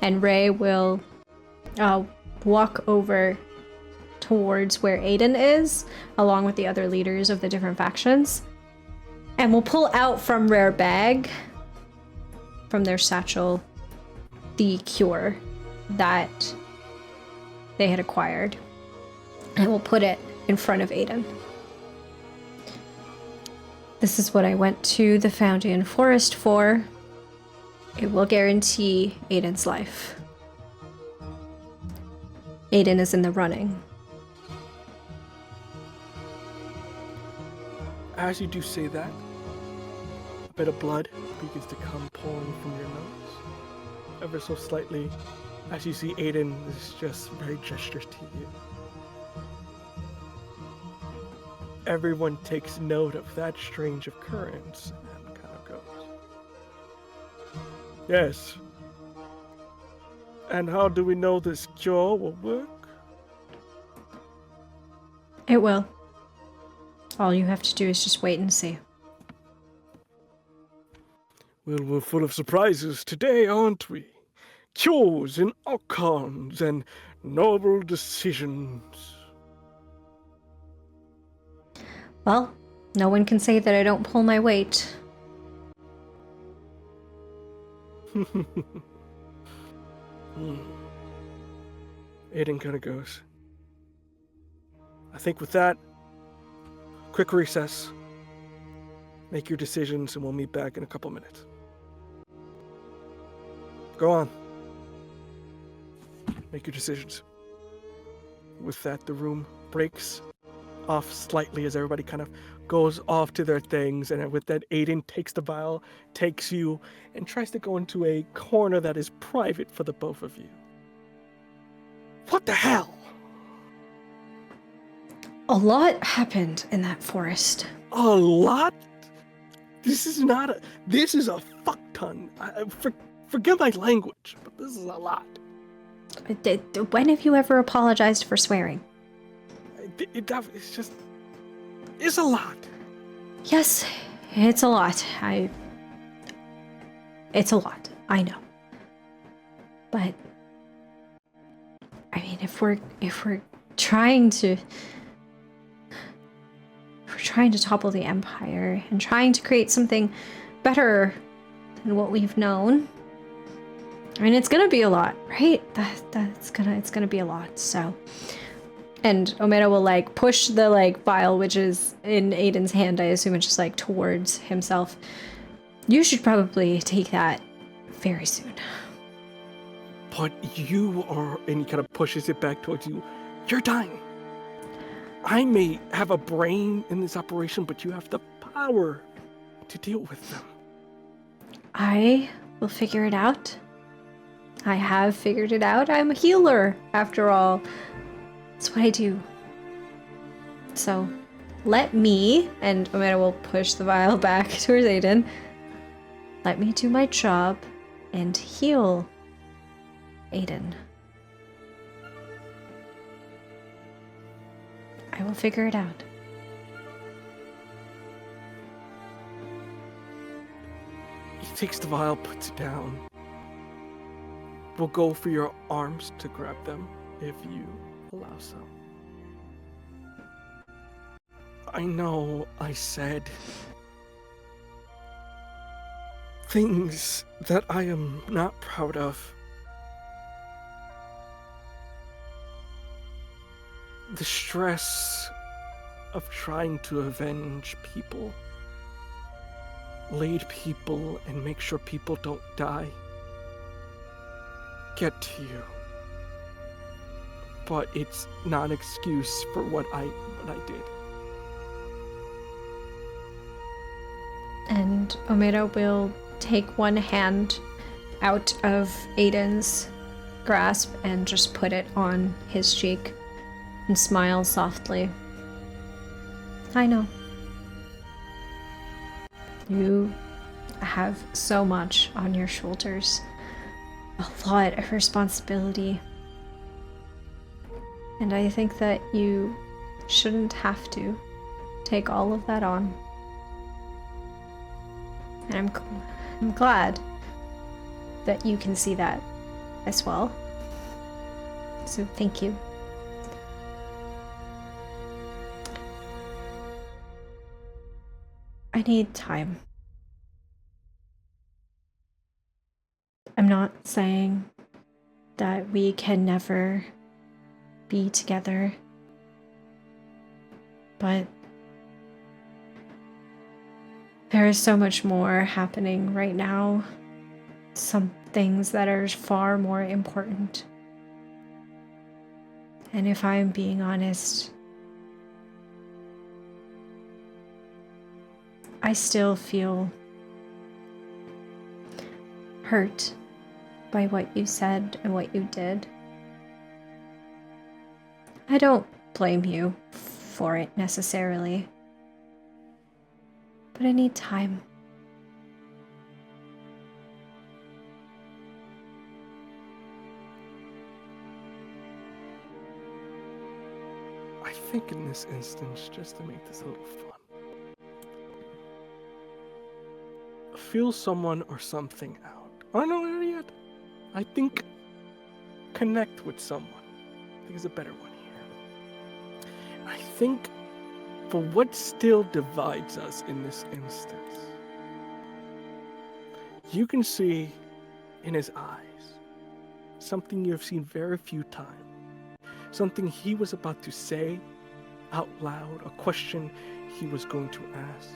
And Ray will walk over towards where Aiden is, along with the other leaders of the different factions. And will pull out from their bag, from their satchel, the cure that they had acquired. And will put it in front of Aiden. This is what I went to the Familial Forest for. It will guarantee Aiden's life. Aiden is in the running. As you do say that, a bit of blood begins to come pouring from your nose, ever so slightly, as you see Aiden is just very gestures to you. Everyone takes note of that strange occurrence and kind of goes, yes. And how do we know this cure will work? It will. All you have to do is just wait and see. Well, we're full of surprises today, aren't we? Cures and outcomes and noble decisions. Well, no one can say that I don't pull my weight. Aiden kind of goes, I think with that, quick recess. Make your decisions and we'll meet back in a couple minutes. Go on. Make your decisions. With that, the room breaks off slightly as everybody kind of goes off to their things, and with that, Aiden takes the vial, takes you, and tries to go into a corner that is private for the both of you. What the hell? A lot happened in that forest. A lot? This is a fuck ton. Forgive my language, but this is a lot. When have you ever apologized for swearing? It's a lot. Yes, it's a lot. It's a lot. I know. But I mean, if we're trying to topple the Empire and trying to create something better than what we've known, I mean, it's gonna be a lot, right? It's gonna be a lot. So, and Omera will like push the like vial, which is in Aiden's hand. I assume it's just like towards himself, You should probably take that very soon. But you are, and he kind of pushes it back towards you. You're dying. I may have a brain in this operation, but you have the power to deal with them. I will figure it out. I have figured it out. I'm a healer, after all. That's what I do. So, let me, and Omera will push the vial back towards Aiden. Let me do my job and heal Aiden. I will figure it out. He takes the vial, puts it down. We'll go for your arms to grab them, if you allow so. I know I said things that I am not proud of. The stress of trying to avenge people, lead people, and make sure people don't die, get to you. But it's not an excuse for what I did. And Omera will take one hand out of Aiden's grasp and just put it on his cheek and smile softly. I know. You have so much on your shoulders. A lot of responsibility. And I think that you shouldn't have to take all of that on. And I'm glad that you can see that as well. So thank you. I need time. I'm not saying that we can never be together, but there is so much more happening right now. Some things that are far more important. And if I'm being honest, I still feel hurt by what you said and what you did. I don't blame you for it necessarily, but I need time. I think in this instance, just to make this a little fun, feel someone or something out. I don't know yet. I think connect with someone. I think is a better one here. I think for what still divides us in this instance, you can see in his eyes something you've seen very few times. Something he was about to say out loud, a question he was going to ask.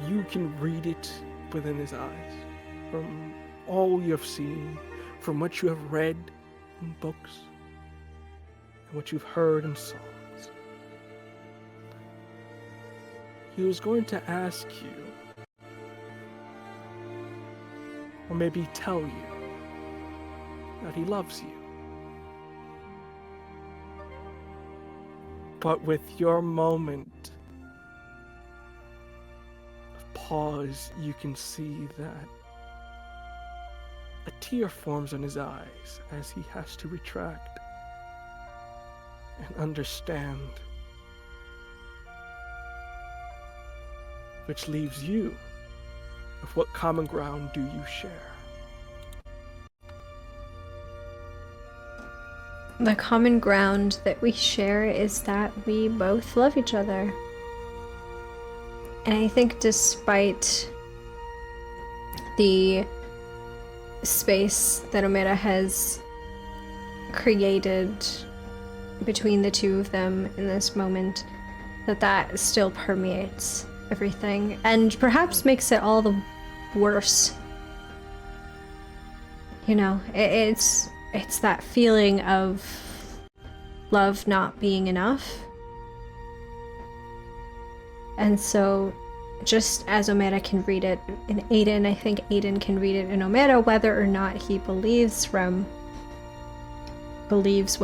You can read it within his eyes, from all you have seen, from what you have read in books, and what you've heard in songs. He was going to ask you, or maybe tell you, that he loves you. But with your moment of pause, you can see that a tear forms in his eyes as he has to retract and understand, which leaves you with what common ground do you share? The common ground that we share is that we both love each other. And I think despite the space that Omera has created between the two of them in this moment, that still permeates everything, and perhaps makes it all the worse. You know, it's that feeling of love not being enough. And so, just as Omera can read it in Aiden, I think Aiden can read it in Omera, whether or not he believes what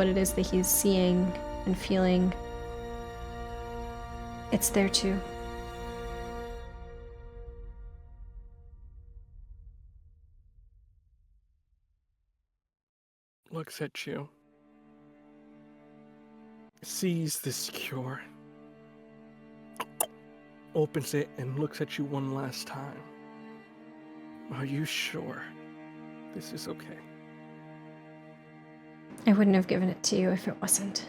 it is that he's seeing and feeling. It's there too. Looks at you. Sees this cure. Opens it and looks at you one last time. Are you sure this is okay? I wouldn't have given it to you if it wasn't.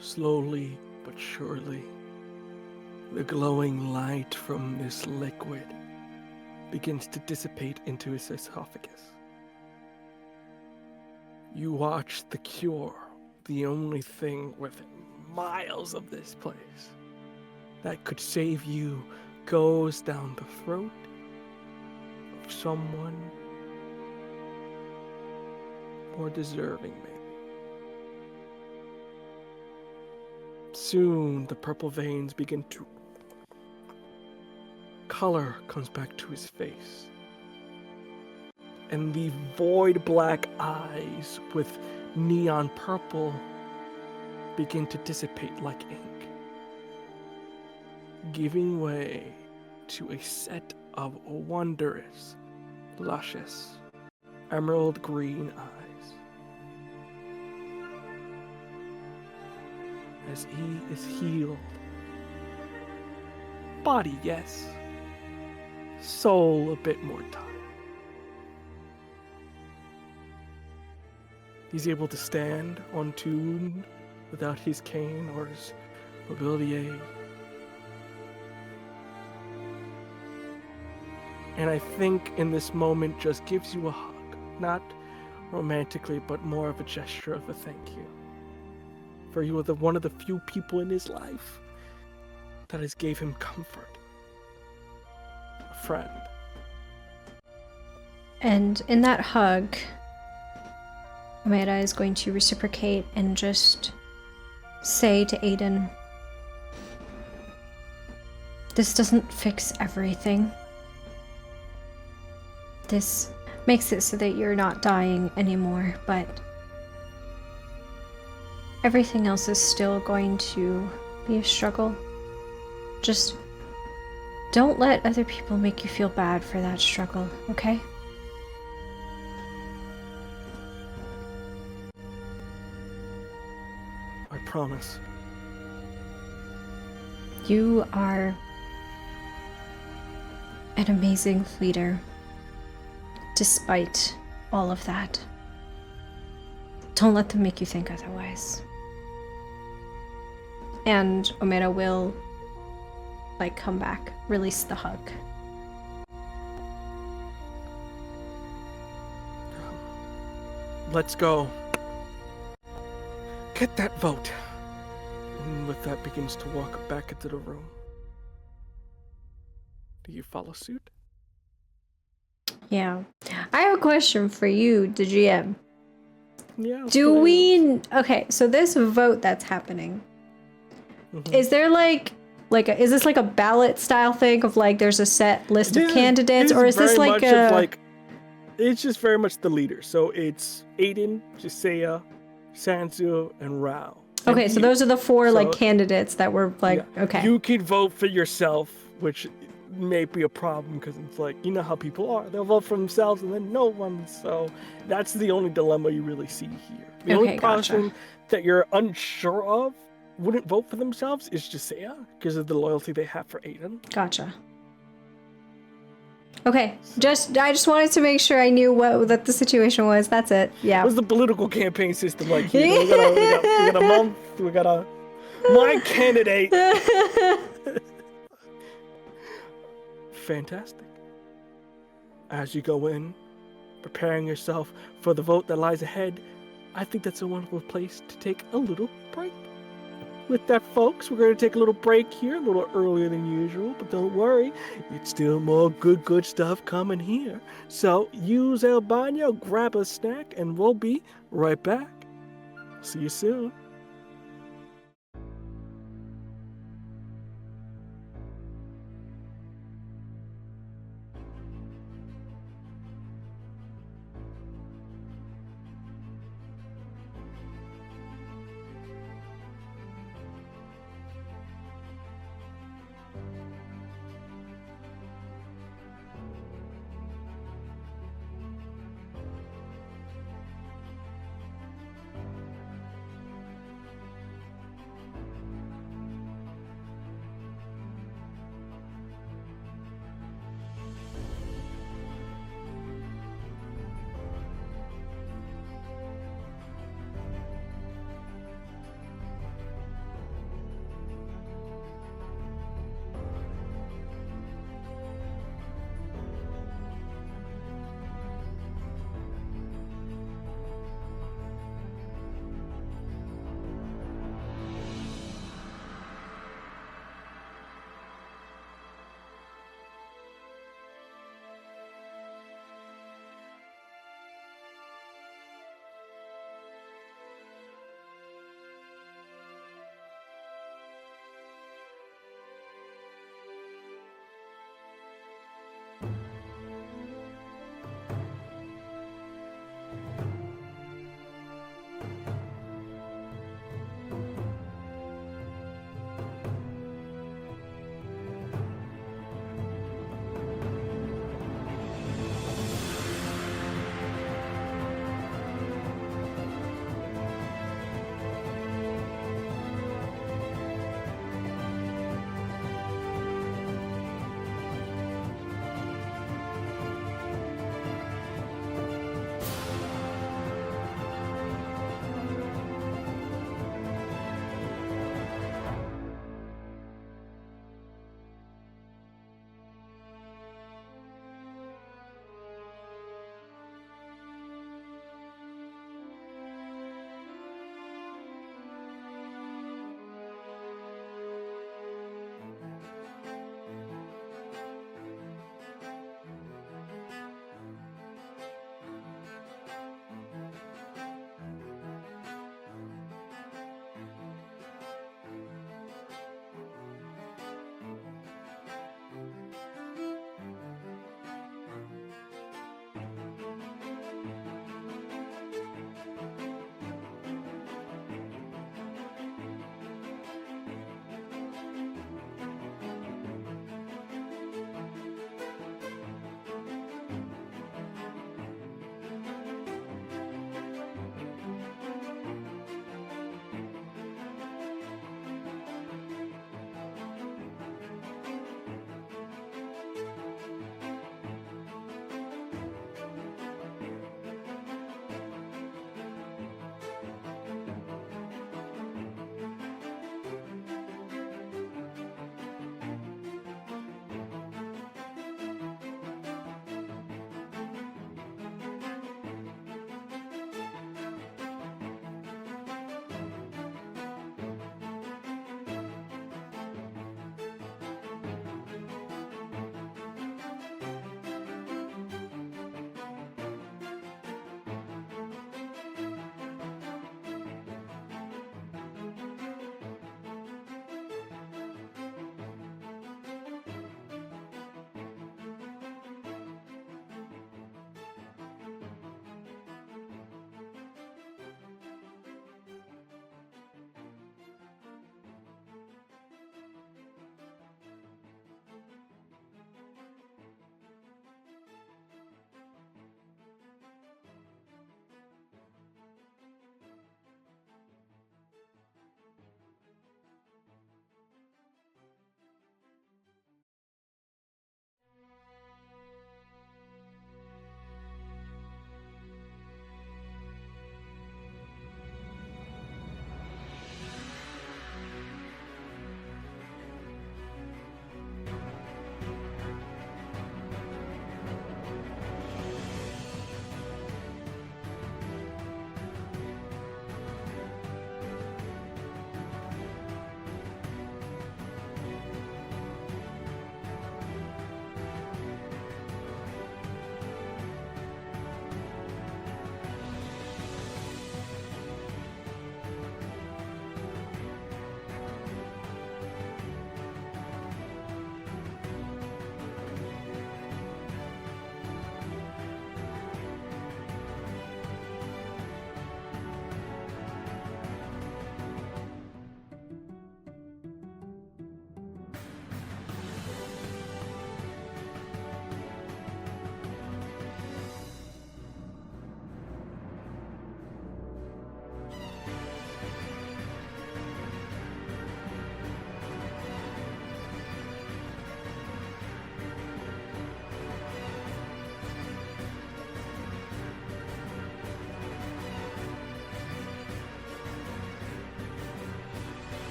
Slowly but surely, the glowing light from this liquid begins to dissipate into his esophagus. You watch the cure, the only thing within miles of this place that could save you, goes down the throat of someone more deserving, maybe. Soon the purple veins begin to... Color comes back to his face. And the void black eyes with neon purple begin to dissipate like ink, giving way to a set of wondrous, luscious, emerald green eyes. As he is healed. Body, yes. Soul, a bit more time. He's able to stand on two without his cane or his mobility aid. And I think in this moment just gives you a hug. Not romantically, but more of a gesture of a thank you. For you are one of the few people in his life that has gave him comfort. A friend. And in that hug, Omera is going to reciprocate and just say to Aiden, this doesn't fix everything. This makes it so that you're not dying anymore, but everything else is still going to be a struggle. Just don't let other people make you feel bad for that struggle, okay? I promise. You are an amazing leader, despite all of that. Don't let them make you think otherwise. And Omera will, come back, release the hug. Let's go. Get that vote. And with that begins to walk back into the room. Do you follow suit? Yeah. I have a question for you, the GM. Yeah. Do we... Okay, so this vote that's happening, is there is this like a ballot style thing of there's a set list of candidates, or is this like a... It's just very much the leader. So it's Aiden, Jisea, Sanzu, and Rao. Okay, so those are the four candidates that were okay. You could vote for yourself, which may be a problem because it's you know how people are. They'll vote for themselves and then no one. So that's the only dilemma you really see here. The only person that you're unsure of wouldn't vote for themselves is Jisea because of the loyalty they have for Aiden. Gotcha. Okay, I just wanted to make sure I knew what the situation was. That's it. Yeah. What's the political campaign system like here? we got a month. We got my candidate. Fantastic. As you go in, preparing yourself for the vote that lies ahead, I think that's a wonderful place to take a little break. With that, folks, we're going to take a little break here, a little earlier than usual, but don't worry, it's still more good stuff coming here. So use El Baño, grab a snack, and we'll be right back. See you soon.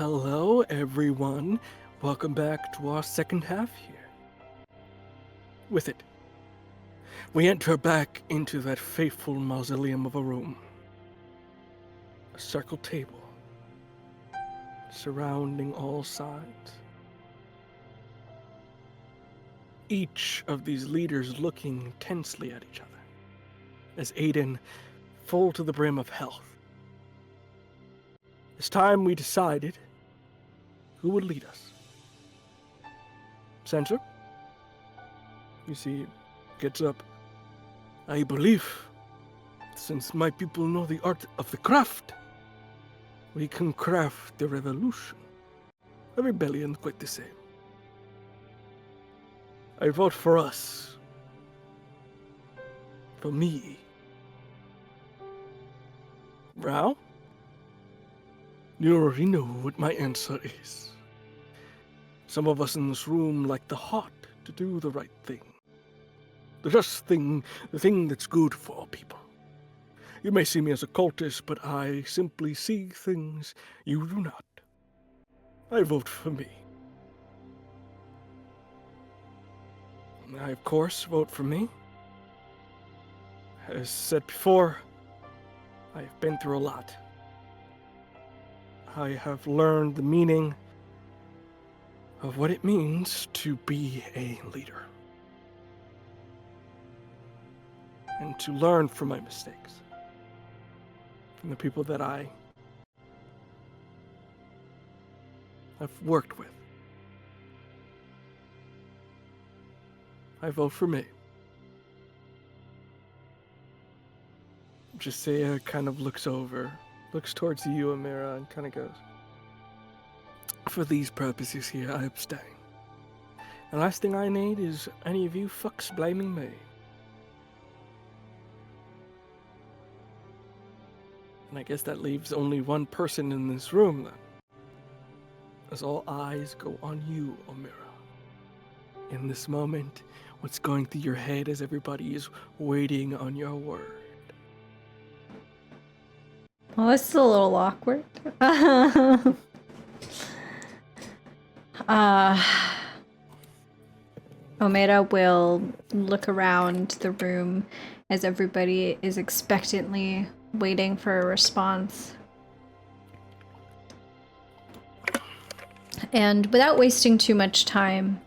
Hello, everyone. Welcome back to our second half here. With it, we enter back into that fateful mausoleum of a room. A circle table, surrounding all sides. Each of these leaders looking intensely at each other, as Aiden, full to the brim of health. It's time we decided who would lead us. Censor? You see, gets up. I believe, since my people know the art of the craft, we can craft the revolution. A rebellion quite the same. I vote for us. For me. Rao? You already know what my answer is. Some of us in this room like the heart to do the right thing. The just thing, the thing that's good for all people. You may see me as a cultist, but I simply see things you do not. I vote for me. I, of course, vote for me. As said before, I've been through a lot. I have learned the meaning of what it means to be a leader. And to learn from my mistakes. From the people that I have worked with. I vote for me. Josiah kind of looks towards you, Omera, and kind of goes, for these purposes here, I abstain. The last thing I need is any of you fucks blaming me. And I guess that leaves only one person in this room, then. As all eyes go on you, Omera. In this moment, what's going through your head as everybody is waiting on your word? Well, this is a little awkward. Omera will look around the room as everybody is expectantly waiting for a response. And without wasting too much time,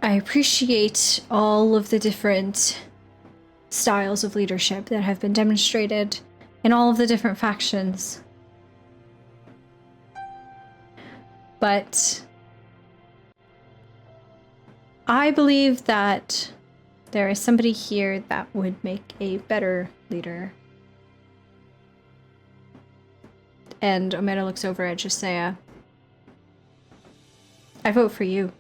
I appreciate all of the different styles of leadership that have been demonstrated in all of the different factions. But I believe that there is somebody here that would make a better leader. And Omera looks over at Josiah. I vote for you.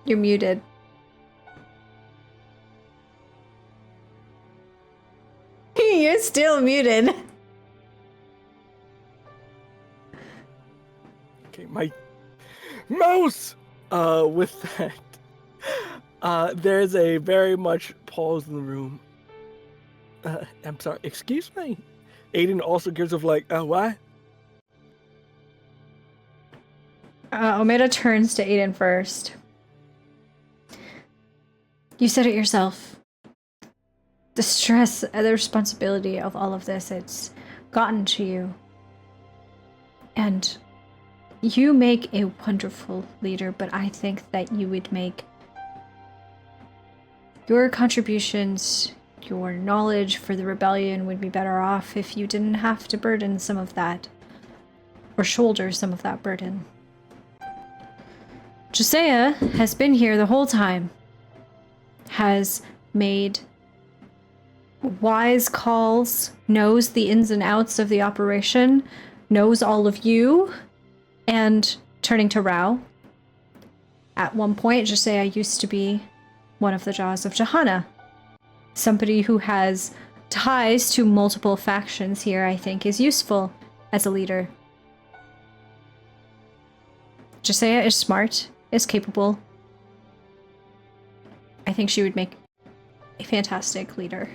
You're muted. You're still muted. Okay, my mouse! With that, there's a very much pause in the room. I'm sorry, excuse me? Aiden also gives of like, why? Omera turns to Aiden first. You said it yourself. The stress and the responsibility of all of this, it's gotten to you. And you make a wonderful leader, but I think that you would make your contributions, your knowledge for the rebellion would be better off if you didn't have to burden some of that, or shoulder some of that burden. Josiah has been here the whole time, has made wise calls, knows the ins and outs of the operation, knows all of you, and turning to Rao, at one point Josiah used to be one of the Jaws of Jahana. Somebody who has ties to multiple factions here, I think, is useful as a leader. Josiah is smart, is capable. I think she would make a fantastic leader.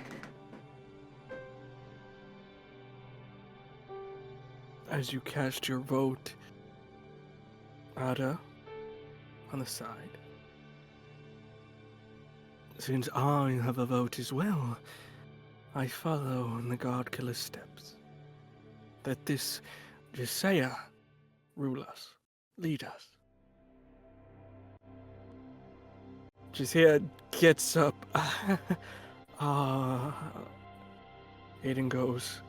As you cast your vote, Ada, on the side. Since I have a vote as well, I follow in the God Killer's steps. That this Josiah rule us, lead us. Josiah gets up. Aiden goes.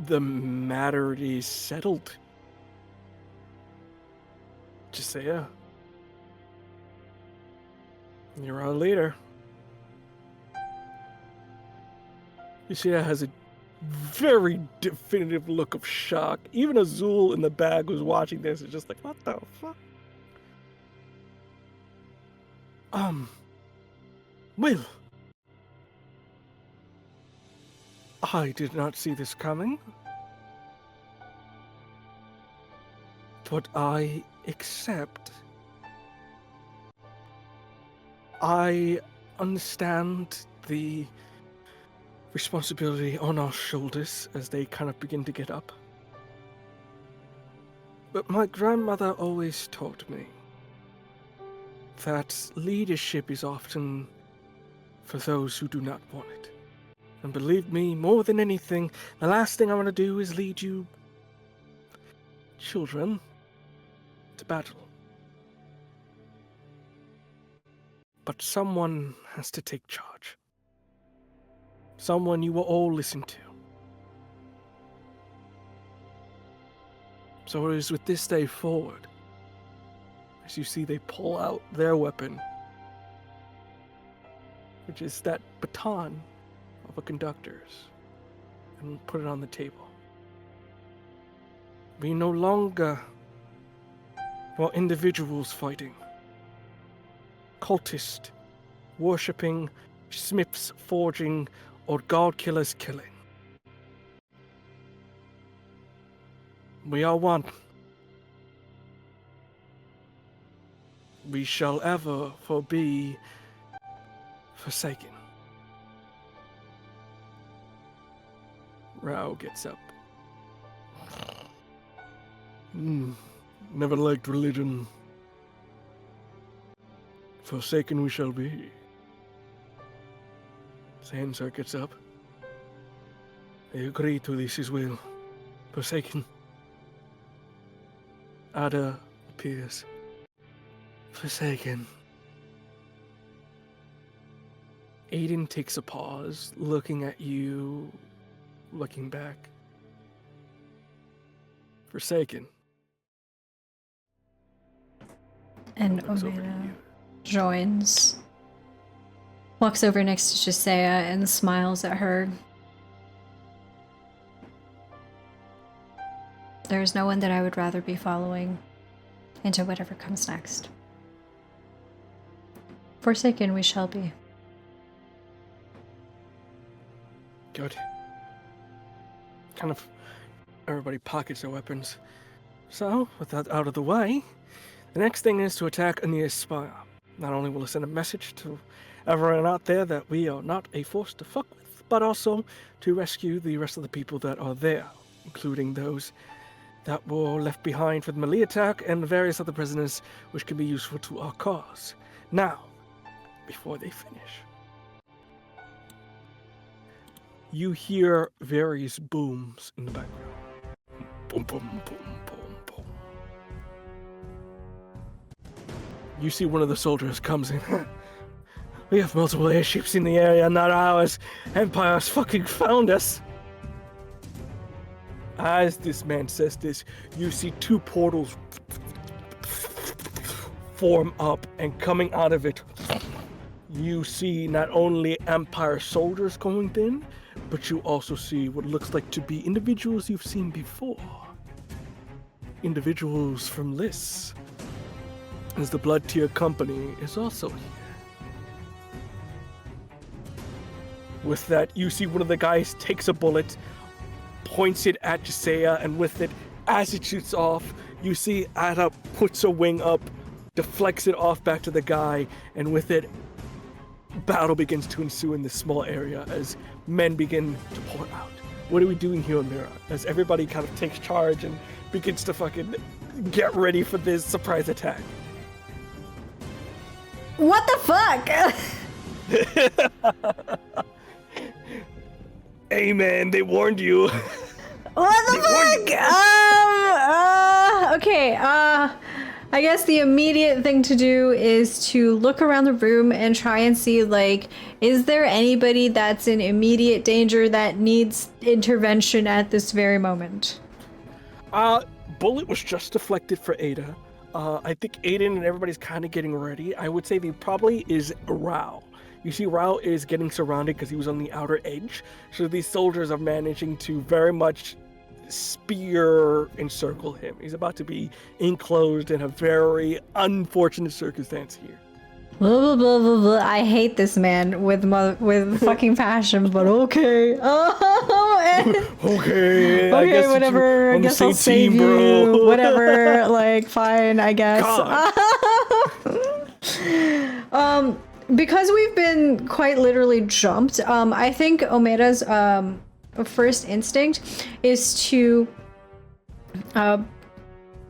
The matter is settled. Josiah, you're our leader. Josiah has a very definitive look of shock. Even Azul in the bag who's watching this is just like, what the fuck? Will. I did not see this coming. But I accept. I understand the responsibility on our shoulders as they kind of begin to get up. But my grandmother always taught me that leadership is often for those who do not want it. And believe me, more than anything, the last thing I want to do is lead you children to battle. But someone has to take charge. Someone you will all listen to. So it is with this day forward, as you see they pull out their weapon, which is that baton of a conductor's, and put it on the table. We no longer want individuals fighting. Cultists, worshipping, smiths forging, or god killers killing. We are one. We shall ever be forsaken. Rao gets up. Never liked religion. Forsaken we shall be. Sansar gets up. I agree to this as well. Forsaken. Ada appears. Forsaken. Aiden takes a pause, looking at you, looking back. Forsaken. And Omera joins. Walks over next to Josiah and smiles at her. There is no one that I would rather be following into whatever comes next. Forsaken we shall be. Good. Kind of everybody pockets their weapons. So, with that out of the way, the next thing is to attack Aeneas' spire. Not only will it send a message to everyone out there that we are not a force to fuck with, but also to rescue the rest of the people that are there, including those that were left behind for the melee attack and various other prisoners which can be useful to our cause. Now, before they finish, you hear various booms in the background. Boom, boom, boom, boom, boom. You see one of the soldiers comes in. We have multiple airships in the area, not ours. Empire's fucking found us. As this man says this, you see two portals form up, and coming out of it, you see not only Empire soldiers going in, but you also see what looks like to be individuals you've seen before. Individuals from Liss, as the Blood Tier Company is also here. With that, you see one of the guys takes a bullet, points it at Josiah, and with it, as it shoots off, you see Ada puts a wing up, deflects it off back to the guy, and with it, battle begins to ensue in this small area as men begin to pour out. What are we doing here, Omera? As everybody kind of takes charge and begins to fucking get ready for this surprise attack. What the fuck? Hey man, they warned you. What the fuck? Okay, I guess the immediate thing to do is to look around the room and try and see, like, is there anybody that's in immediate danger that needs intervention at this very moment? Bullet was just deflected for Ada. I think Aiden and everybody's kind of getting ready. I would say the probably is Rao. You see, Rao is getting surrounded because he was on the outer edge. So these soldiers are managing to very much spear encircle him. He's about to be enclosed in a very unfortunate circumstance here. Blah, blah, blah, blah, blah. I hate this man with fucking passion, but okay. Okay, I okay, guess whatever. I guess I'll save team, you. bro. Whatever. Like, fine, I guess. Because we've been quite literally jumped, I think Omera's first instinct is to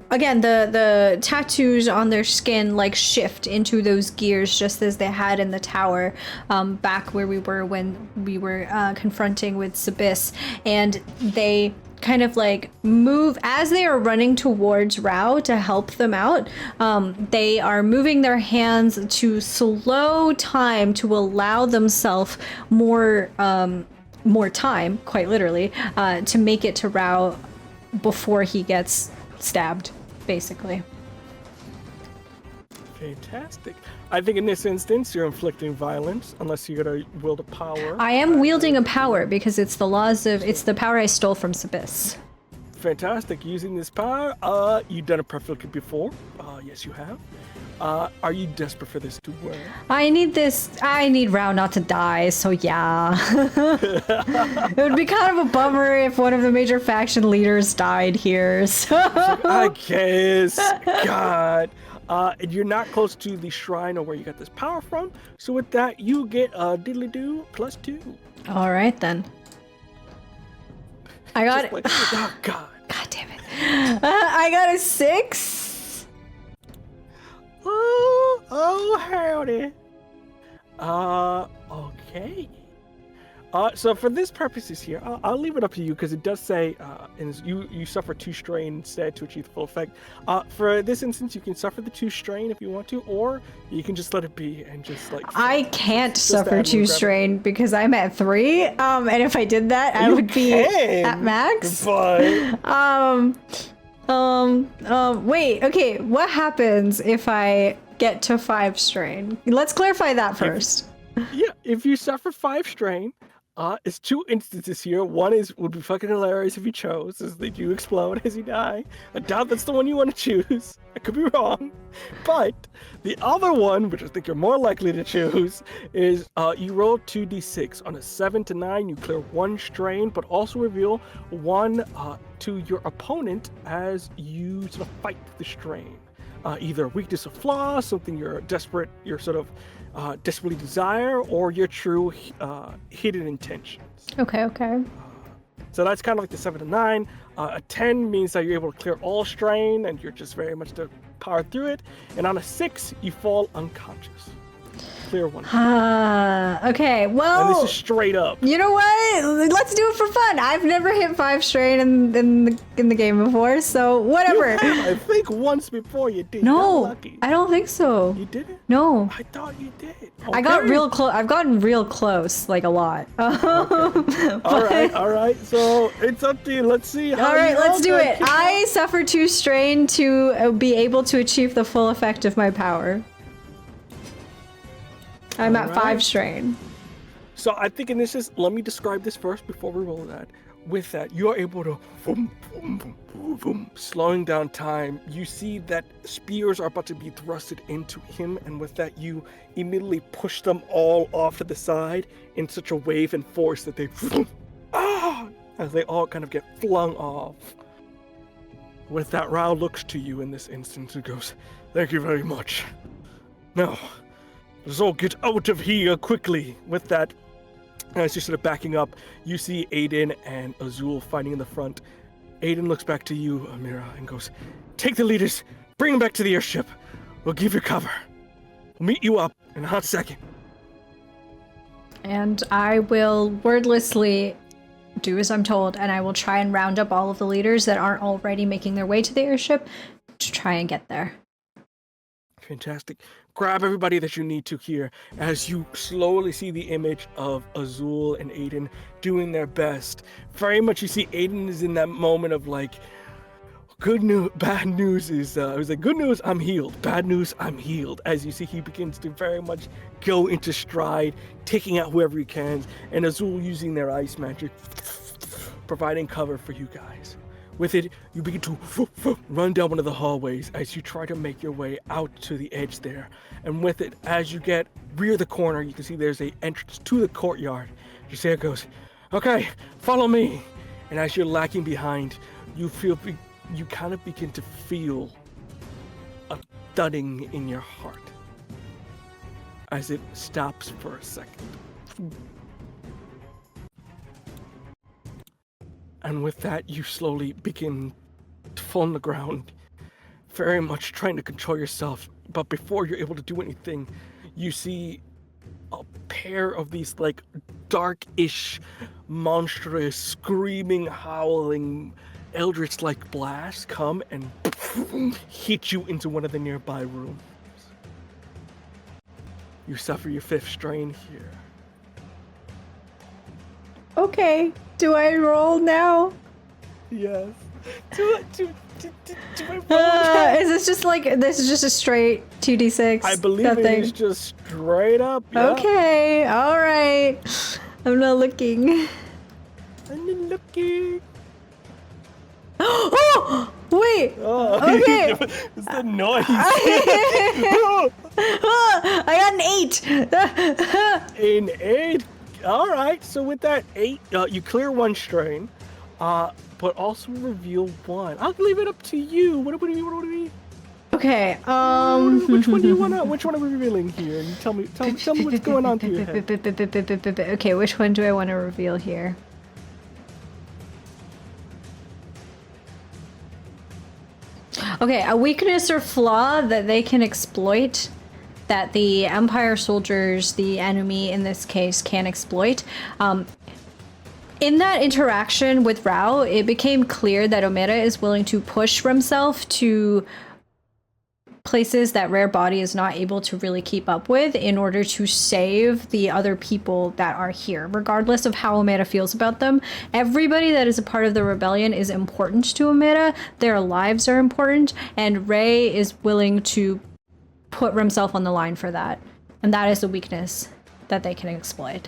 again, the tattoos on their skin like shift into those gears just as they had in the tower back where we were when we were confronting with Sabis, and they kind of like move as they are running towards Rao to help them out. They are moving their hands to slow time to allow themselves more time, quite literally, to make it to Rao before he gets stabbed, basically. Fantastic. I think in this instance, you're inflicting violence unless you're gonna wield a power. I am wielding a power because it's the power I stole from Sabis. Fantastic. Using this power, you've done it perfectly before. Yes, you have. Are you desperate for this to work? I need Rao not to die, so yeah. It would be kind of a bummer if one of the major faction leaders died here, so. I guess. God. And you're not close to the shrine or where you got this power from, so with that, you get a diddly-doo +2. All right, then. I got it. Oh, God. God damn it. I got a 6. Oh, howdy. Okay. So for this purposes here, I'll leave it up to you because it does say you suffer 2 strain instead to achieve the full effect. For this instance, you can suffer the 2 strain if you want to, or you can just let it be and just like. I can't suffer 2 strain because I'm at 3. And if I did that, I would be at max. But... Wait. Okay. What happens if I get to 5 strain? Let's clarify that first. If you suffer 5 strain. It's 2 instances here. One would be fucking hilarious if you chose, is that you explode as you die. I doubt that's the one you want to choose. I could be wrong. But the other one, which I think you're more likely to choose, is you roll 2d6. On a 7 to 9, you clear 1 strain, but also reveal 1 to your opponent as you sort of fight the strain. Either weakness or flaw, something you're sort of desperately desire, or your true hidden intentions. Okay. So that's kind of like the 7 to 9. A 10 means that you're able to clear all strain and you're just very much to power through it. And on a 6, you fall unconscious. Clear 1. Okay, well... And this is straight up. You know what? Let's do it for fun. I've never hit 5 strain in the game before, so whatever. You have, I think once before you did. No, lucky. I don't think so. You didn't? No. I thought you did. Okay. I got real close. I've gotten real close, like a lot. Okay. All right. So it's up to you. Let's see how. All right, let's do it. I suffer 2 strain to be able to achieve the full effect of my power. I'm at 5 strain. So I think in this is, let me describe this first before we roll that. With that, you're able to boom, boom, boom, boom, boom, slowing down time. You see that spears are about to be thrusted into him, and with that, you immediately push them all off to the side in such a wave and force that they as they all kind of get flung off. With that, Rao looks to you in this instance and goes, "Thank you very much. Now, let's all get out of here quickly." With that, as you're sort of backing up, you see Aiden and Azul fighting in the front. Aiden looks back to you, Omera, and goes, "Take the leaders, bring them back to the airship. We'll give you cover. We'll meet you up in a hot second." And I will wordlessly do as I'm told, and I will try and round up all of the leaders that aren't already making their way to the airship to try and get there. Fantastic. Grab everybody that you need to here as you slowly see the image of Azul and Aiden doing their best. Very much you see Aiden is in that moment of like, good news, bad news is, it was like, good news, I'm healed. Bad news, I'm healed. As you see, he begins to very much go into stride, taking out whoever he can, and Azul using their ice magic, providing cover for you guys. With it, you begin to run down one of the hallways as you try to make your way out to the edge there. And with it, as you rear the corner, you can see there's a entrance to the courtyard. Giselle goes, "Okay, follow me." And as you're lagging behind, you kind of begin to feel a thudding in your heart as it stops for a second. And with that, you slowly begin to fall on the ground, very much trying to control yourself. But before you're able to do anything, you see a pair of these like dark-ish, monstrous, screaming, howling, eldritch-like blasts come and hit you into one of the nearby rooms. You suffer your 5th strain here. Okay, do I roll now? Yes. Do I roll that? Is this just a straight 2d6? I believe nothing? It is just straight up. Yeah. Okay, alright. I'm not looking. I'm not looking. Oh! Wait! Oh, okay! It's the noise. I got an 8! An 8. All right. So with that 8, you clear 1 strain, but also reveal 1. I'll leave it up to you. What do you? Okay. Which one do you wanna? Which one are we revealing here? You tell me what's going on through your head. Okay, which one do I want to reveal here? Okay, a weakness or flaw that they can exploit, that the Empire soldiers, the enemy in this case, can exploit. In that interaction with Rao, it became clear that Omera is willing to push himself to places that Rare Body is not able to really keep up with in order to save the other people that are here, regardless of how Omera feels about them. Everybody that is a part of the rebellion is important to Omera. Their lives are important, and Ray is willing to put himself on the line for that. And that is a weakness that they can exploit.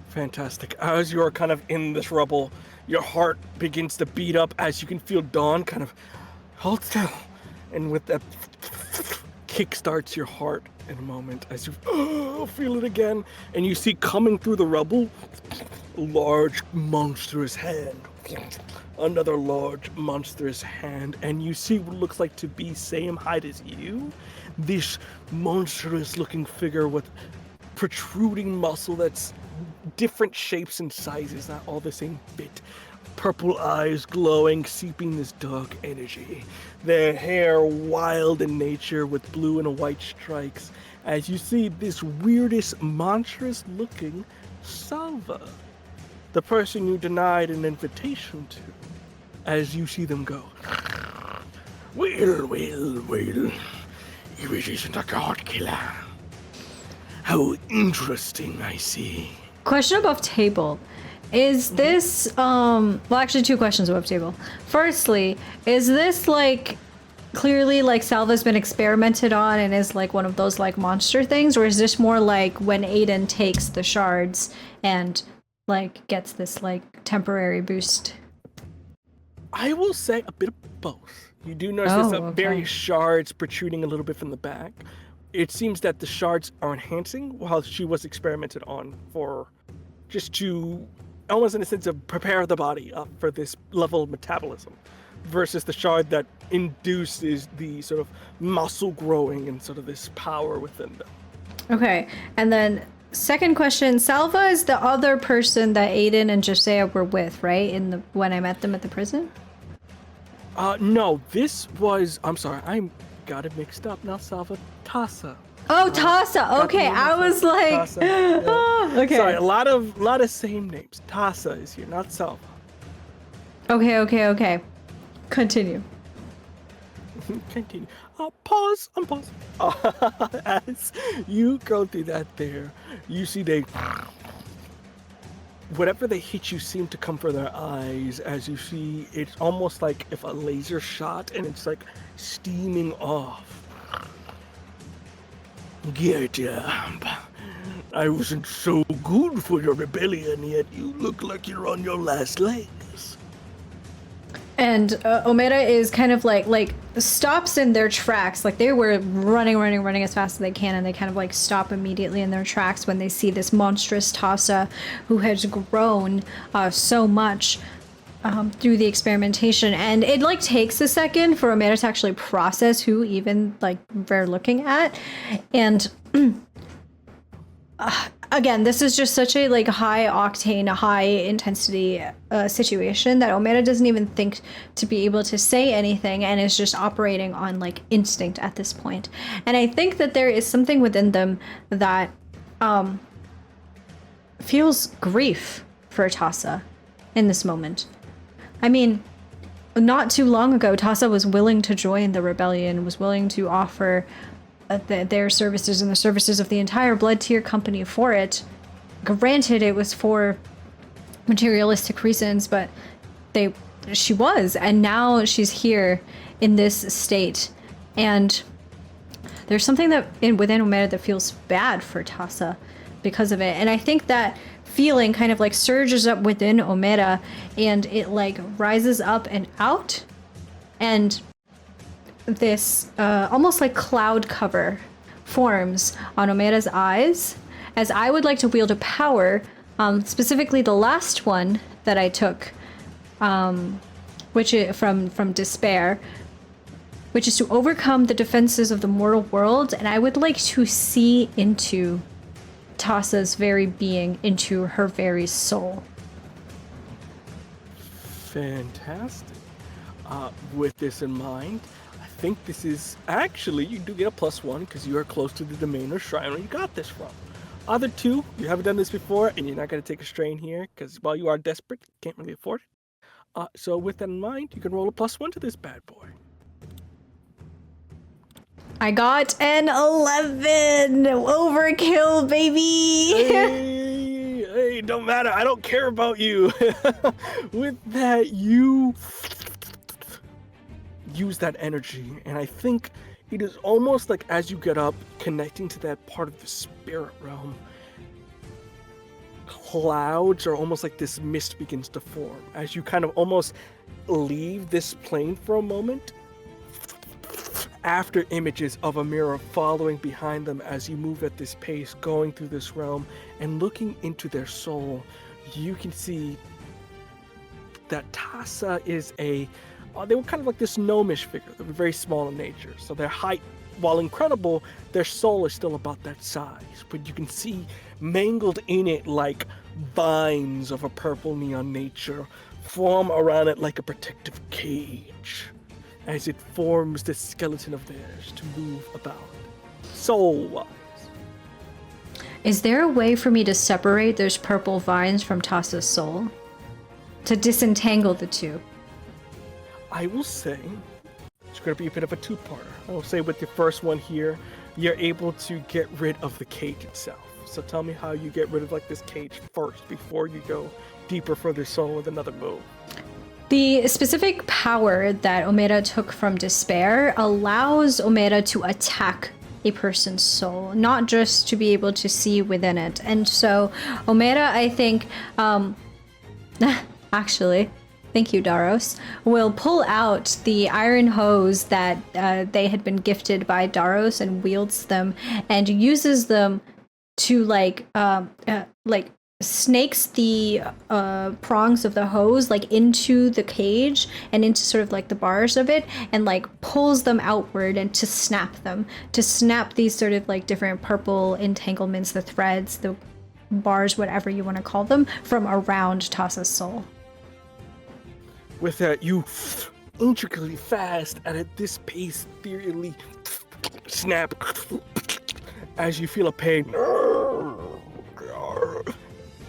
Fantastic. As you're kind of in this rubble, your heart begins to beat up as you can feel Dawn kind of hold still. And with that, kickstarts your heart in a moment as you feel it again. And you see coming through the rubble, a large, monstrous hand. Another large, monstrous hand. And you see what looks like to be same height as you. This monstrous-looking figure with protruding muscle that's different shapes and sizes, not all the same bit. Purple eyes glowing, seeping this dark energy. Their hair wild in nature with blue and white stripes. As you see this weirdest, monstrous looking Salva, the person you denied an invitation to, as you see them go. Well. If it isn't a god killer. How interesting, I see. Question above table. Is this, well, actually 2 questions above table. Firstly, is this like, clearly like Salva's been experimented on and is like one of those like monster things? Or is this more like when Aiden takes the shards and like gets this like temporary boost? I will say a bit of both. You do notice there's various shards protruding a little bit from the back. It seems that the shards are enhancing while she was experimented on for just to almost in a sense of prepare the body up for this level of metabolism, versus the shard that induces the sort of muscle growing and sort of this power within them. Okay, and then second question, Salva is the other person that Aiden and Josiah were with, right? When I met them at the prison? No, this was, I'm sorry, I got it mixed up now, Salva. Tassa. Oh, Tassa. Okay, I was like, Tassa, yeah. oh, okay. Sorry, a lot of same names. Tassa is here, not Salva. Okay. Continue. Continue. Pause. Unpause. As you go through that there, you see whatever they hit you seem to come from their eyes, as you see it's almost like if a laser shot and it's like steaming off. Get I wasn't so good for your rebellion, yet you look like you're on your last legs. And Omera is kind of like stops in their tracks. Like they were running as fast as they can, and they kind of like stop immediately in their tracks when they see this monstrous Tassa who has grown so much through the experimentation. And it like takes a second for Omera to actually process who even like they're looking at. And again, this is just such a like high octane, high intensity situation that Omera doesn't even think to be able to say anything and is just operating on like instinct at this point. And I think that there is something within them that feels grief for Tassa in this moment. I mean, not too long ago, Tassa was willing to join the rebellion, was willing to offer their services and the services of the entire Blood Tier company for it. Granted, it was for materialistic reasons, but she was, and now she's here in this state. And there's something within Omera that feels bad for Tassa because of it. And I think that feeling kind of like surges up within Omera, and it like rises up and out, and this almost like cloud cover forms on Omera's eyes, as I would like to wield a power, specifically the last one that I took, which is from Despair, which is to overcome the defenses of the mortal world, and I would like to see into Tassa's very being, into her very soul. Fantastic. With this in mind, I think this is actually, you do get a +1 because you are close to the domain or shrine where you got this from. Other two, you haven't done this before, and you're not going to take a strain here because while you are desperate, you can't really afford it. So with that in mind, you can roll a +1 to this bad boy. I got an 11! Overkill, baby! Hey, don't matter. I don't care about you. With that, you use that energy, and I think it is almost like as you get up, connecting to that part of the spirit realm, clouds or almost like this mist begins to form as you kind of almost leave this plane for a moment. After images of Omera following behind them as you move at this pace, going through this realm and looking into their soul, you can see that Tassa is they were kind of like this gnomish figure. They were very small in nature. So their height, while incredible, their soul is still about that size. But you can see mangled in it like vines of a purple neon nature form around it like a protective cage, as it forms the skeleton of theirs to move about, soul-wise. Is there a way for me to separate those purple vines from Tassa's soul? To disentangle the two? I will say, it's going to be a bit of a two-parter. I will say with the first one here, you're able to get rid of the cage itself. So tell me how you get rid of like this cage first before you go deeper for their soul with another move. The specific power that Omera took from Despair allows Omera to attack a person's soul, not just to be able to see within it. And so Omera, I think, actually, thank you, Daros, will pull out the iron hose that they had been gifted by Daros and wields them and uses them to like snakes the prongs of the hose like into the cage and into sort of like the bars of it, and like pulls them outward and to snap these sort of like different purple entanglements, the threads, the bars, whatever you want to call them, from around Tassa's soul. With that, you intricately fast and at this pace ethereally snap as you feel a pain.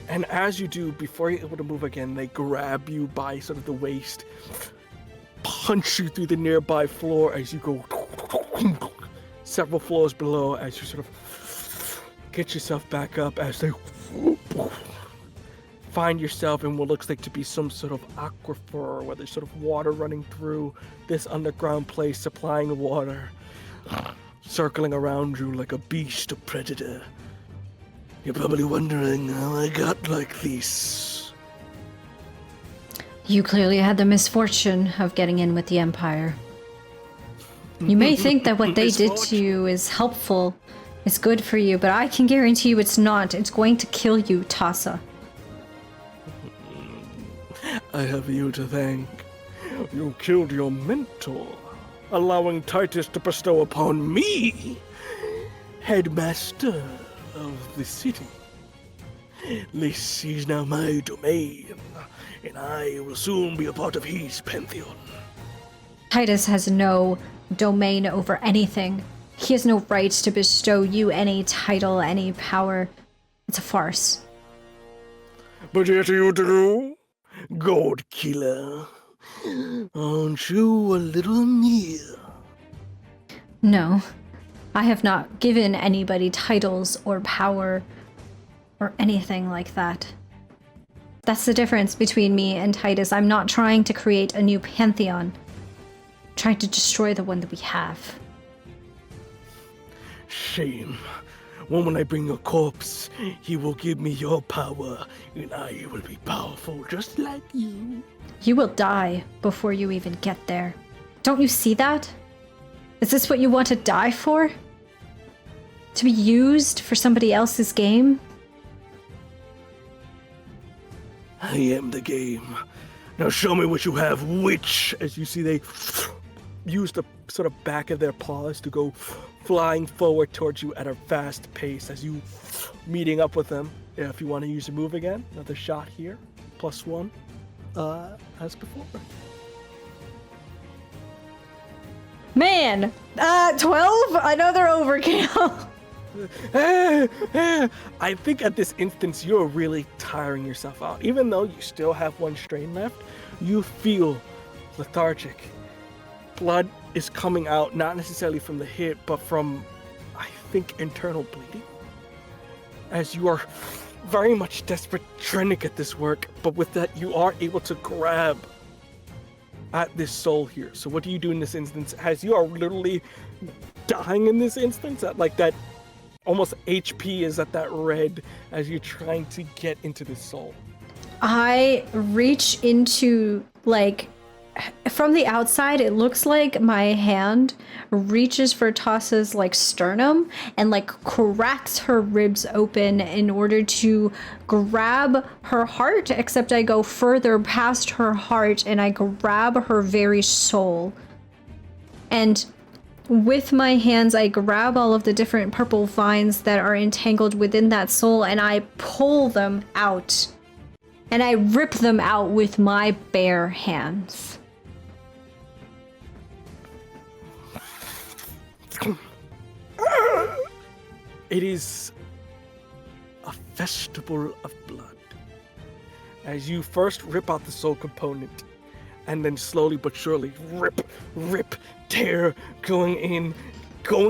And as you do, before you're able to move again, they grab you by sort of the waist, punch you through the nearby floor as you go several floors below, as you sort of get yourself back up, as they find yourself in what looks like to be some sort of aquifer, where there's sort of water running through this underground place, supplying the water, circling around you like a beast, a predator. You're probably wondering how I got like this. You clearly had the misfortune of getting in with the Empire. You may think that what they did to you is helpful, is good for you, but I can guarantee you it's not. It's going to kill you, Tassa. I have you to thank. You killed your mentor, allowing Titus to bestow upon me, headmaster of the city. This is now my domain, and I will soon be a part of his pantheon. Titus has no domain over anything. He has no right to bestow you any title, any power. It's a farce. But yet you do, God Killer. Aren't you a little near? No, I have not given anybody titles or power or anything like that. That's the difference between me and Titus. I'm not trying to create a new pantheon. I'm trying to destroy the one that we have. Shame. When I bring your corpse, he will give me your power, and I will be powerful just like you. You will die before you even get there. Don't you see that? Is this what you want to die for? To be used for somebody else's game? I am the game. Now show me what you have, witch! As you see, they use the sort of back of their paws to go flying forward towards you at a fast pace as you meeting up with them. If you want to use a move again, another shot here, +1, as before. Man! 12? I know they're overkill. I think at this instance you're really tiring yourself out. Even though you still have one strain left, you feel lethargic. Blood is coming out, not necessarily from the hit, but from, I think, internal bleeding. As you are very much desperate trying to get this work, but with that you are able to grab at this soul here. So what do you do in this instance as you are literally dying in this instance at like that almost HP is at that red as you're trying to get into this soul? I reach into, like, from the outside, it looks like my hand reaches for Tassa's, like, sternum and, like, cracks her ribs open in order to grab her heart, except I go further past her heart and I grab her very soul. And with my hands, I grab all of the different purple vines that are entangled within that soul and I pull them out. And I rip them out with my bare hands. It is a festival of blood. As you first rip out the soul component, and then slowly but surely rip, tear, going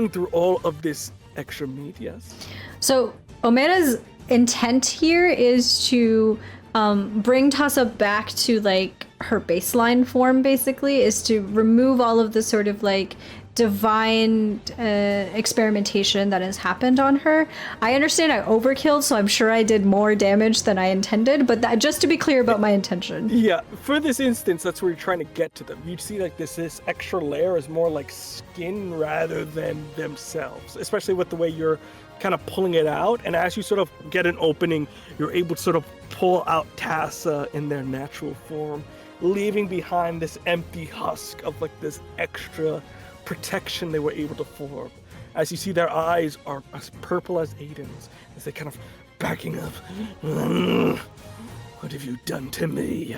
through all of this extra meat, yes? So Omera's intent here is to bring Tassa back to, like, her baseline form, basically, is to remove all of the sort of, like, divine experimentation that has happened on her. I understand I overkilled, so I'm sure I did more damage than I intended, but that, just to be clear about my intention. Yeah, for this instance, that's where you're trying to get to them. You'd see like this extra layer is more like skin rather than themselves, especially with the way you're kind of pulling it out. And as you sort of get an opening, you're able to sort of pull out Tassa in their natural form, leaving behind this empty husk of like this extra protection they were able to form. As you see, their eyes are as purple as Aiden's, as they kind of backing up. What have you done to me?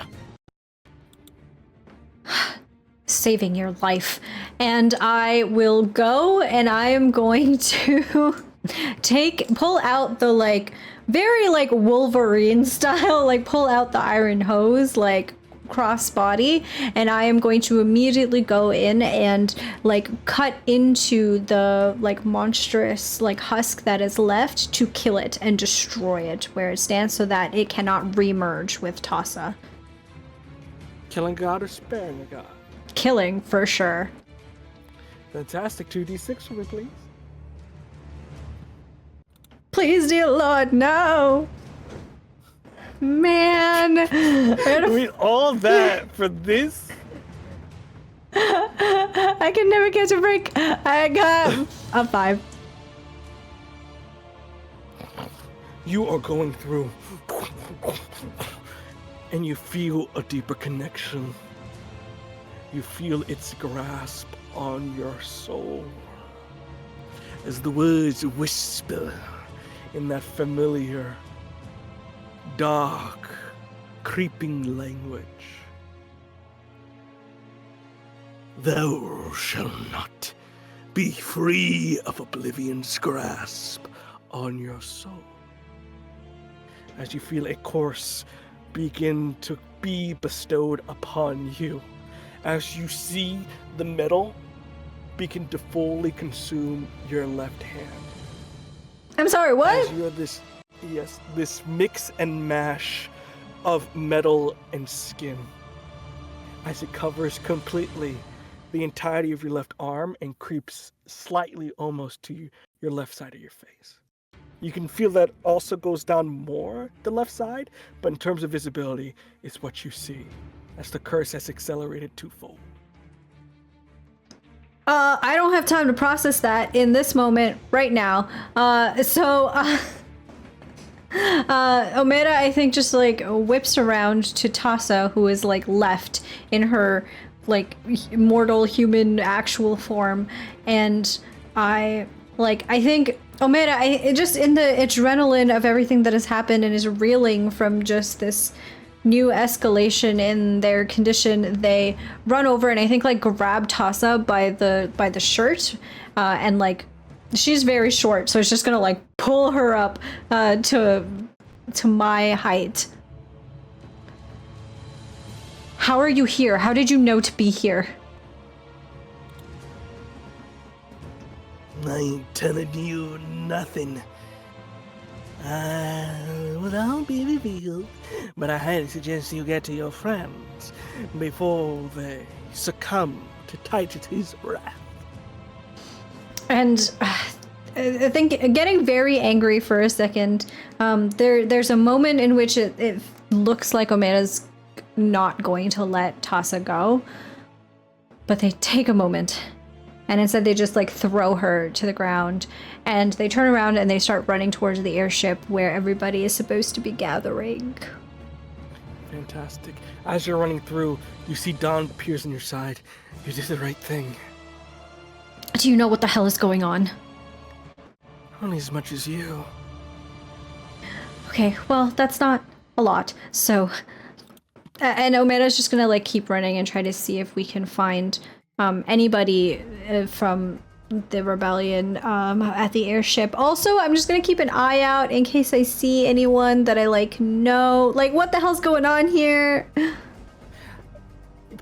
Saving your life. And I will go and I am going to pull out the like very like Wolverine style, like pull out the iron hose, like crossbody, and I am going to immediately go in and like cut into the like monstrous like husk that is left to kill it and destroy it where it stands so that it cannot remerge with Tassa. Killing God or sparing a God? Killing for sure. Fantastic. 2d6 for me, please. Please, dear Lord, no. Man. I mean, all that for this? I can never catch a break. I got a 5. You are going through, and you feel a deeper connection. You feel its grasp on your soul as the words whisper in that familiar, dark, creeping language. Thou shalt not be free of oblivion's grasp on your soul. As you feel a curse begin to be bestowed upon you, as you see the metal begin to fully consume your left hand. I'm sorry, what? As you have this mix and mash of metal and skin, as it covers completely the entirety of your left arm and creeps slightly almost to your left side of your face. You can feel that also goes down more the left side, but in terms of visibility, it's what you see as the curse has accelerated twofold. I don't have time to process that in this moment right now. Omera, I think, just like whips around to Tassa, who is like left in her like mortal human actual form, and I think Omera, just in the adrenaline of everything that has happened and is reeling from just this new escalation in their condition, they run over and I think like grab Tassa by the shirt, and like she's very short, so it's just gonna like pull her up to my height. How are you here? How did you know to be here? I ain't telling you nothing. Without be revealed, but I highly suggest you get to your friends before they succumb to Titan's wrath. And I think getting very angry for a second, there's a moment in which it looks like Omera's not going to let Tassa go, but they take a moment. And instead they just like throw her to the ground, and they turn around and they start running towards the airship where everybody is supposed to be gathering. Fantastic. As you're running through, you see Dawn appears on your side. You did the right thing. Do you know what the hell is going on? Only as much as you. Okay, well, that's not a lot. So, and Omera's just gonna like keep running and try to see if we can find anybody from the rebellion at the airship. Also, I'm just gonna keep an eye out in case I see anyone that I like know. Like, what the hell's going on here?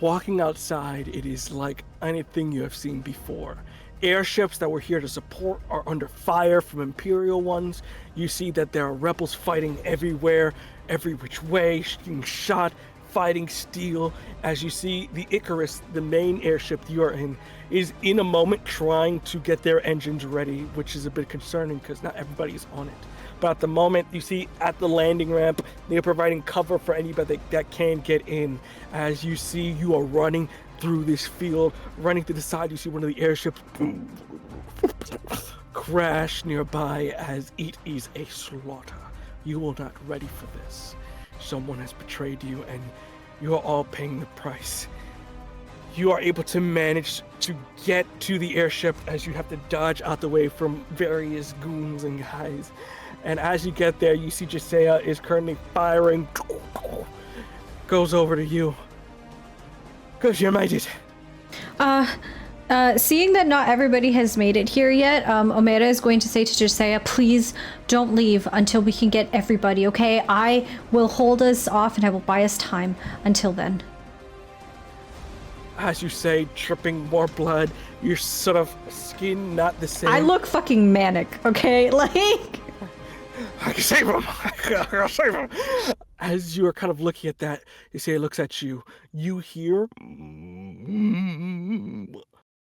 Walking outside, it is like anything you have seen before. Airships that were here to support are under fire from Imperial ones. You see that there are rebels fighting everywhere, every which way, being shot, fighting steel. As you see, the Icarus, the main airship you are in, is in a moment trying to get their engines ready, which is a bit concerning because not everybody is on it. But at the moment, you see at the landing ramp, they are providing cover for anybody that can get in. As you see, you are running through this field, running to the side, you see one of the airships crash nearby as it is a slaughter. You are not ready for this. Someone has betrayed you and you are all paying the price. You are able to manage to get to the airship as you have to dodge out the way from various goons and guys. And as you get there, you see Josiah is currently firing. Goes over to you. Because you made it. Seeing that not everybody has made it here yet, Omera is going to say to Josiah, please don't leave until we can get everybody, okay? I will hold us off and I will buy us time until then. As you say, dripping more blood, your sort of skin not the same. I look fucking manic, okay? Like... I can save him! I can save him! As you are kind of looking at that, Josiah looks at you. You hear...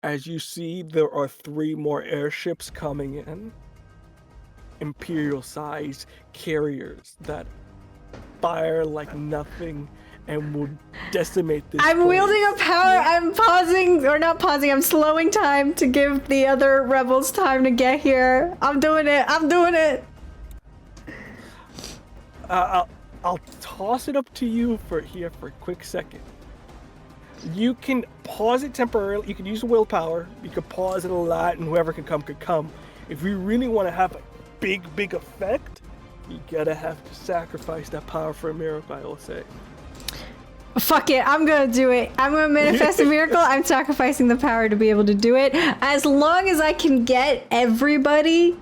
As you see, there are 3 more airships coming in. Imperial-sized carriers that fire like nothing and will decimate this I'm place. wielding a power. I'm pausing, or not pausing, I'm slowing time to give the other rebels time to get here. I'm doing it. I'm doing it. I'll toss it up to you for a quick second. You can pause it temporarily. You can use willpower. You can pause it a lot, and whoever can come could come. If you really want to have a big effect, you gotta have to sacrifice that power for a miracle, I will say. Fuck it, I'm gonna do it. I'm gonna manifest a miracle. I'm sacrificing the power to be able to do it. As long as I can get everybody,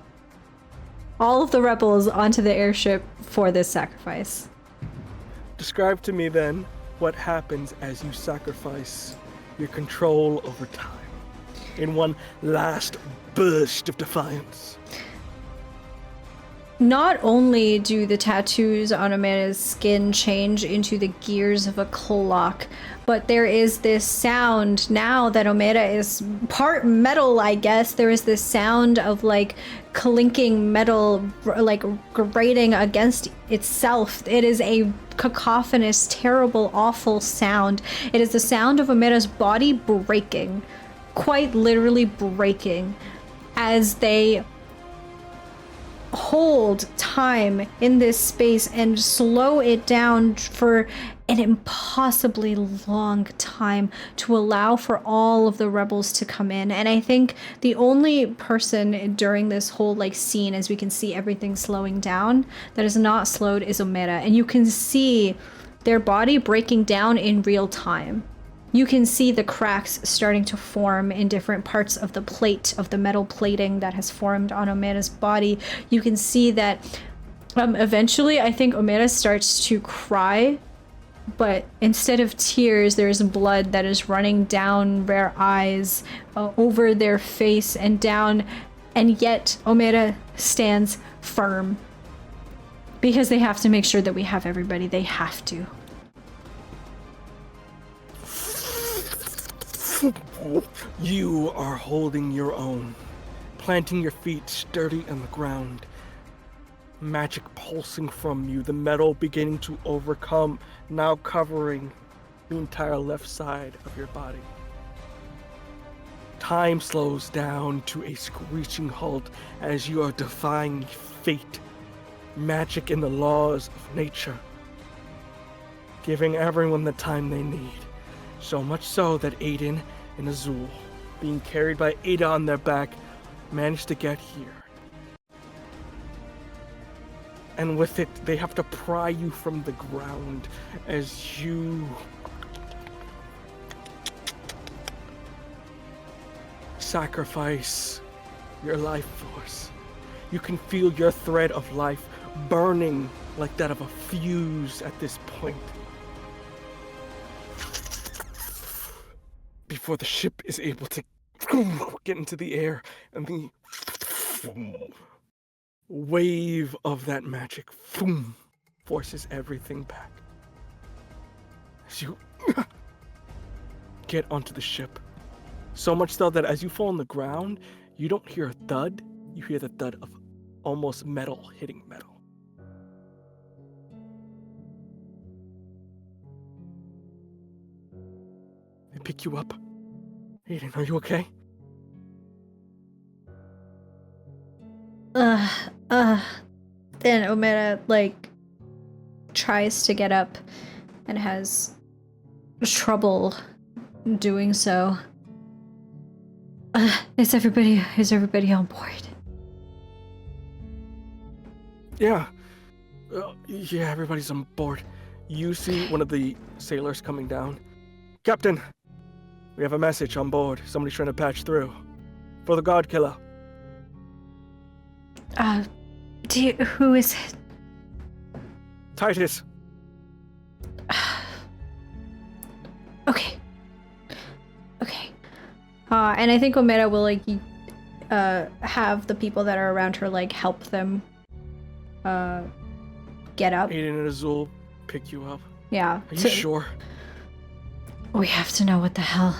all of the rebels, onto the airship for this sacrifice. Describe to me then what happens as you sacrifice your control over time in one last burst of defiance. Not only do the tattoos on Omera's skin change into the gears of a clock, but there is this sound now that Omera is part metal, I guess. There is this sound of like clinking metal, like grating against itself. It is a cacophonous, terrible, awful sound. It is the sound of Omera's body breaking, quite literally breaking, as they hold time in this space and slow it down for an impossibly long time to allow for all of the rebels to come in. And I think the only person during this whole like scene, as we can see everything slowing down, that is not slowed is Omera. And you can see their body breaking down in real time. You can see the cracks starting to form in different parts of the plate, of the metal plating that has formed on Omera's body. You can see that eventually I think Omera starts to cry, but instead of tears, there's blood that is running down their eyes, over their face and down, and yet Omera stands firm. Because they have to make sure that we have everybody. They have to. You are holding your own, planting your feet sturdy on the ground. Magic pulsing from you, the metal beginning to overcome, now covering the entire left side of your body. Time slows down to a screeching halt as you are defying fate, magic and the laws of nature, giving everyone the time they need. So much so that Aiden and Azul, being carried by Ada on their back, managed to get here. And with it, they have to pry you from the ground as you sacrifice your life force. You can feel your thread of life burning like that of a fuse at this point. Before the ship is able to get into the air and the wave of that magic forces everything back. As you get onto the ship, so much so that as you fall on the ground, you don't hear a thud, you hear the thud of almost metal hitting metal. They pick you up. Aiden, are you okay? Then Omera, like, tries to get up and has trouble doing so. Is everybody on board? Yeah. Yeah, everybody's on board. You see one of the sailors coming down. Captain, we have a message on board. Somebody's trying to patch through. For the God Killer. Who is it? Titus. Okay. And I think Omera will, like, have the people that are around her, like, help them, get up. Aiden and Azul pick you up. Yeah. Are you sure? We have to know what the hell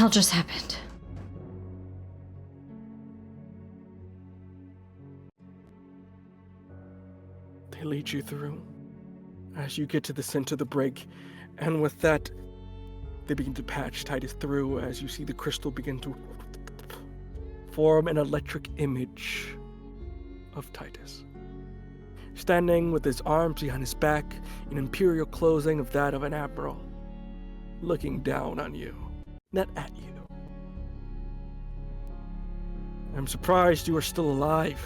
just happened. They lead you through as you get to the center of the brig, and with that, they begin to patch Titus through as you see the crystal begin to form an electric image of Titus. Standing with his arms behind his back in imperial clothing of that of an admiral, looking down on you, not at you. I'm surprised you are still alive.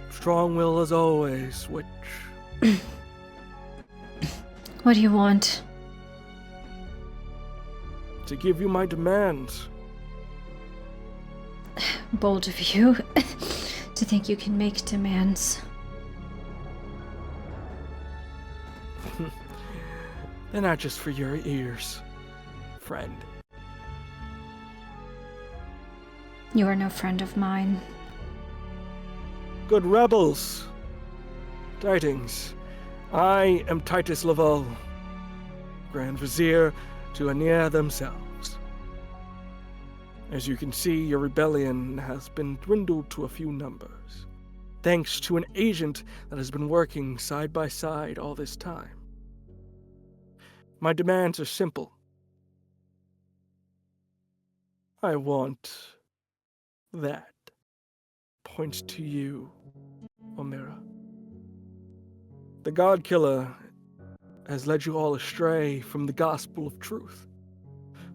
Strong will as always, which... What do you want? To give you my demands. Bold of you to think you can make demands. They're not just for your ears, friend. You are no friend of mine. Good rebels. Tidings. I am Titus Laval, Grand Vizier to Anir themselves. As you can see, your rebellion has been dwindled to a few numbers, thanks to an agent that has been working side by side all this time. My demands are simple. I want that. Points to you, Omera. The God Killer has led you all astray from the gospel of truth,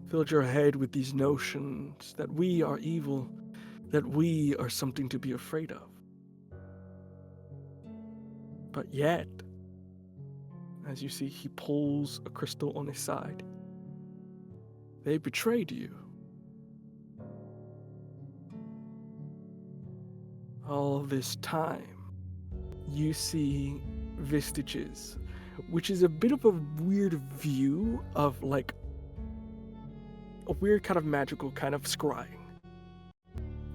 filled your head with these notions that we are evil, that we are something to be afraid of. But yet, as you see, he pulls a crystal on his side. They betrayed you. All this time, you see vestiges, which is a bit of a weird view of, like, a weird kind of magical kind of scrying,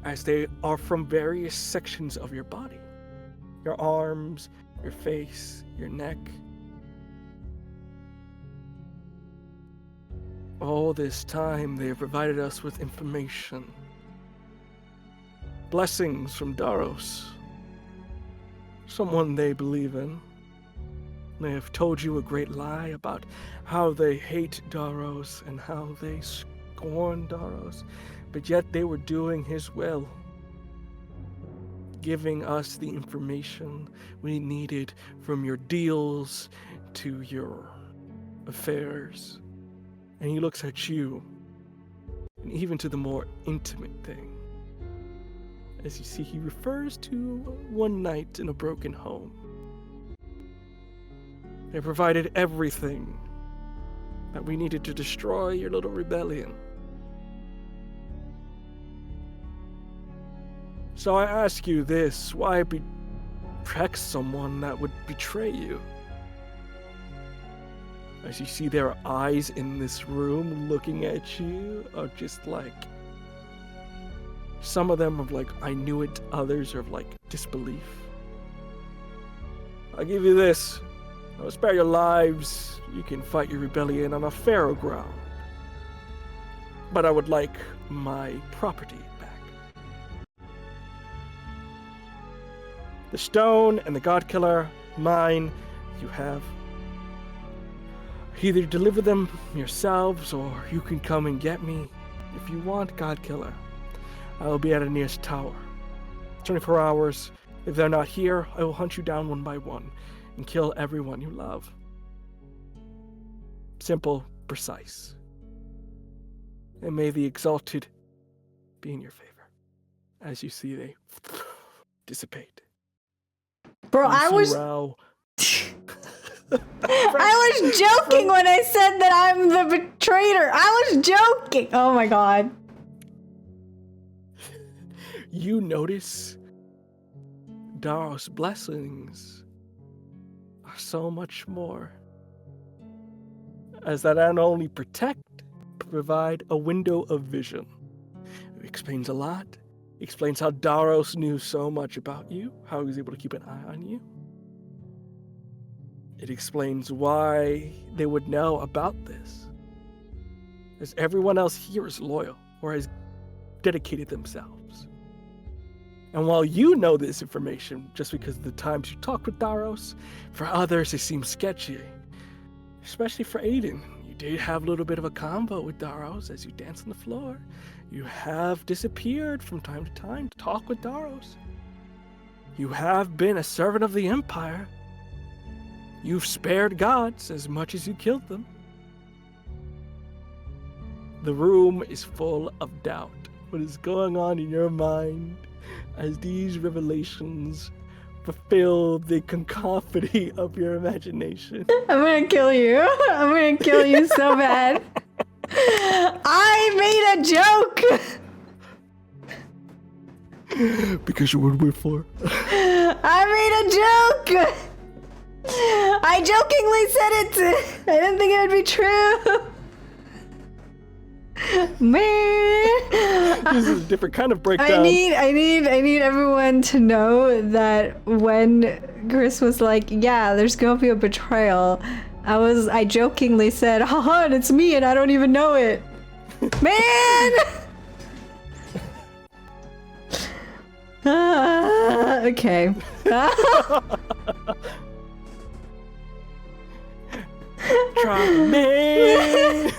as they are from various sections of your body. Your arms, your face, your neck. All this time, they have provided us with information. Blessings from Daros, someone they believe in. They have told you a great lie about how they hate Daros and how they scorn Daros, but yet they were doing his will, giving us the information we needed, from your deals to your affairs. And he looks at you, and even to the more intimate thing. As you see, he refers to one night in a broken home. They provided everything that we needed to destroy your little rebellion. So I ask you this, why protect someone that would betray you? As you see, their eyes in this room looking at you are just like... Some of them are like, I knew it, others are like disbelief. I'll give you this. I'll spare your lives. You can fight your rebellion on a fairer ground. But I would like my property back. The stone and the God Killer, mine, you have. Either deliver them yourselves, or you can come and get me. If you want God Killer, I will be at Anir's tower. 24 hours. If they're not here, I will hunt you down one by one and kill everyone you love. Simple, precise. And may the exalted be in your favor. As you see, they dissipate. Bro, You I see was Rao. I was joking when I said that I'm the traitor. I was joking. Oh my god. You notice Daros' blessings are so much more, as that not only protect, but provide a window of vision. It explains a lot. It explains how Daros knew so much about you, how he was able to keep an eye on you. It explains why they would know about this, as everyone else here is loyal or has dedicated themselves. And while you know this information just because of the times you talked with Daros, for others it seems sketchy. Especially for Aiden. You did have a little bit of a combo with Daros as you dance on the floor. You have disappeared from time to time to talk with Daros. You have been a servant of the Empire. You've spared gods as much as you killed them. The room is full of doubt. What is going on in your mind as these revelations fulfill the cacophony of your imagination? I'm gonna kill you. I'm gonna kill you so bad. I made a joke. Because you were before. I made a joke. I jokingly said it. I didn't think it would be true. Man, This is a different kind of breakdown. I need everyone to know that when Chris was like, "Yeah, there's gonna be a betrayal," I jokingly said, "Haha, and it's me, and I don't even know it." Man. Okay. Try me.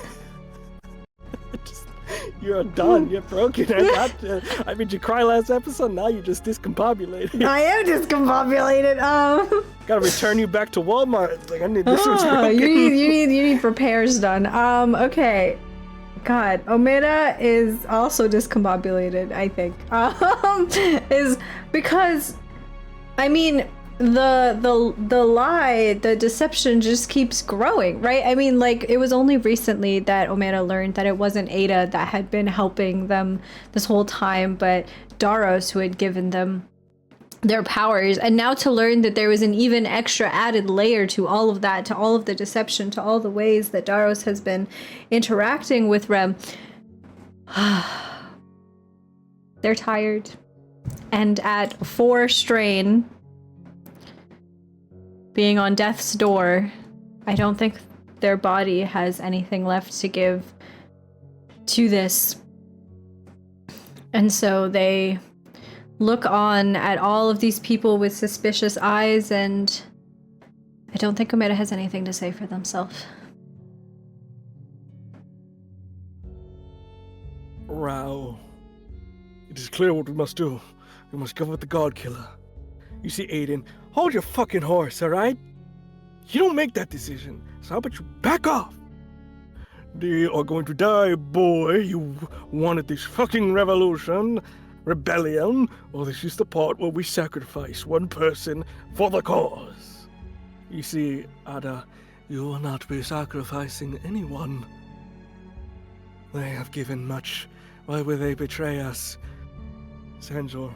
You're done. You're broken. I made you cry last episode. Now you're just discombobulated. I am discombobulated. Gotta return you back to Walmart. It's like I need this one's broken. you need repairs done. Okay. God, Omera is also discombobulated, I think. Is because, I mean, the lie, the deception just keeps growing, right? I mean, like, it was only recently that Omera learned that it wasn't Ada that had been helping them this whole time, but Daros who had given them their powers. And now to learn that there was an even extra added layer to all of that, to all of the deception, to all the ways that Daros has been interacting with Rem. They're tired. And at 4 strain, being on death's door, I don't think their body has anything left to give to this. And so they look on at all of these people with suspicious eyes, and I don't think Omera has anything to say for themselves. Rao, it is clear what we must do. We must go with the God Killer. You see, Aiden, hold your fucking horse, alright? You don't make that decision, so how about you back off? They are going to die, boy. You wanted this fucking rebellion. Well, this is the part where we sacrifice one person for the cause. You see, Ada, you will not be sacrificing anyone. They have given much. Why would they betray us? Sanjor,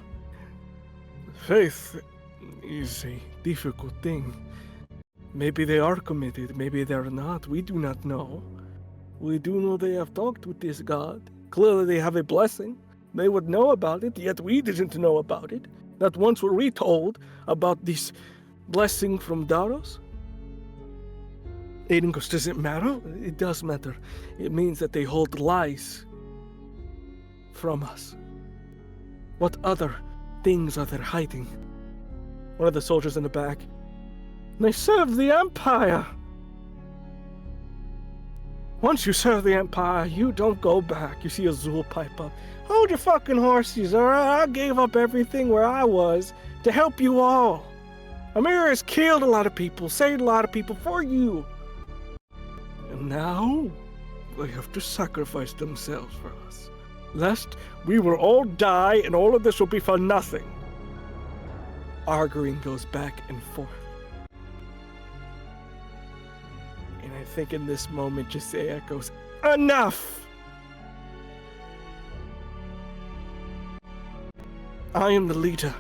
faith is a difficult thing. Maybe they are committed, maybe they're not. We do not know. We do know they have talked with this god. Clearly they have a blessing. They would know about it, yet we didn't know about it. Not once were we told about this blessing from Daros. Aiden goes, does it matter? It does matter. It means that they hold lies from us. What other things are they hiding? One of the soldiers in the back. They serve the Empire! Once you serve the Empire, you don't go back. You see Azul pipe up. Hold your fucking horses, alright? I gave up everything where I was to help you all. Omera has killed a lot of people, saved a lot of people for you. And now, they have to sacrifice themselves for us. Lest we will all die and all of this will be for nothing. Arguing goes back and forth. And I think in this moment, Josiah goes, enough! I am the leader,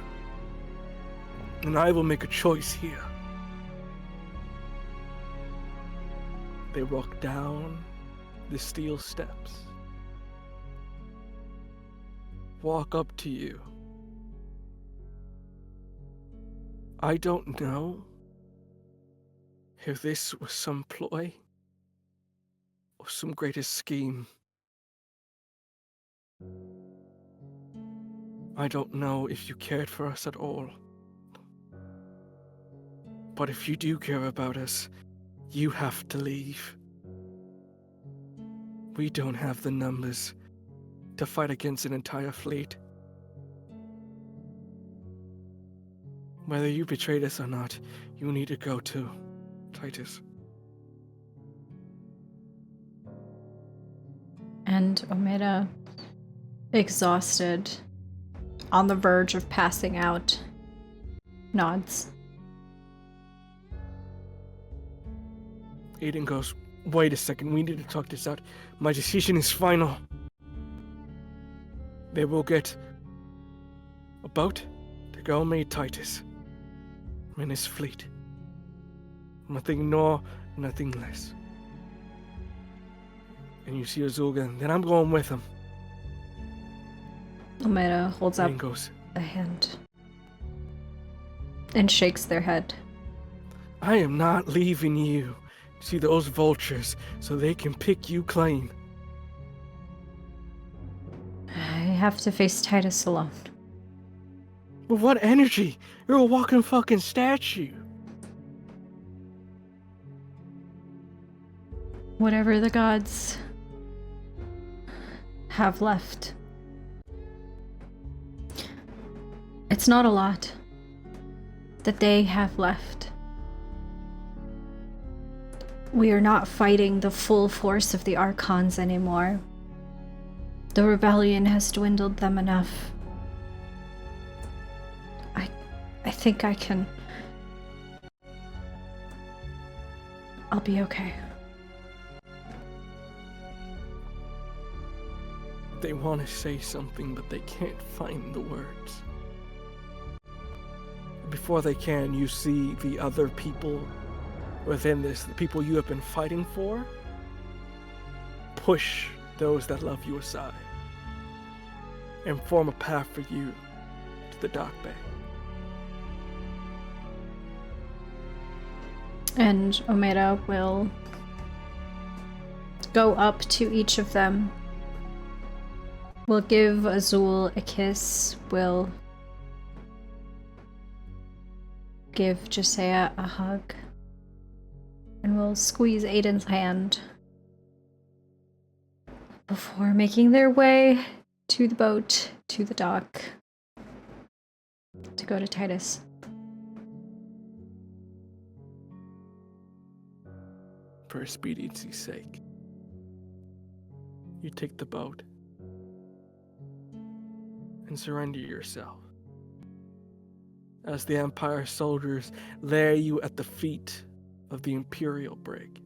and I will make a choice here. They walk down the steel steps, walk up to you. I don't know if this was some ploy or some greatest scheme. I don't know if you cared for us at all. But if you do care about us, you have to leave. We don't have the numbers to fight against an entire fleet. Whether you betrayed us or not, you need to go too, Titus. And Omera, exhausted, on the verge of passing out, nods. Aiden goes, wait a second, we need to talk this out. My decision is final. They will get a boat to go meet Titus and his fleet. Nothing more, nothing less. And you see Azulga, then I'm going with him. Omera holds up Aiden goes, a hand and shakes their head. I am not leaving you. See those vultures so they can pick you clean. I have to face Titus alone. With what energy? You're a walking fucking statue. Whatever the gods have left. It's not a lot that they have left. We are not fighting the full force of the Archons anymore. The rebellion has dwindled them enough. I think I can... I'll be okay. They want to say something, but they can't find the words. Before they can, you see the other people within this, the people you have been fighting for, push those that love you aside and form a path for you to the Dark Bay. And Omera will go up to each of them. Will give Azul a kiss. Will give Josiah a hug. And will squeeze Aiden's hand before making their way to the boat, to the dock, to go to Titus. For expediency's sake, you take the boat and surrender yourself as the Empire soldiers lay you at the feet of the Imperial brig.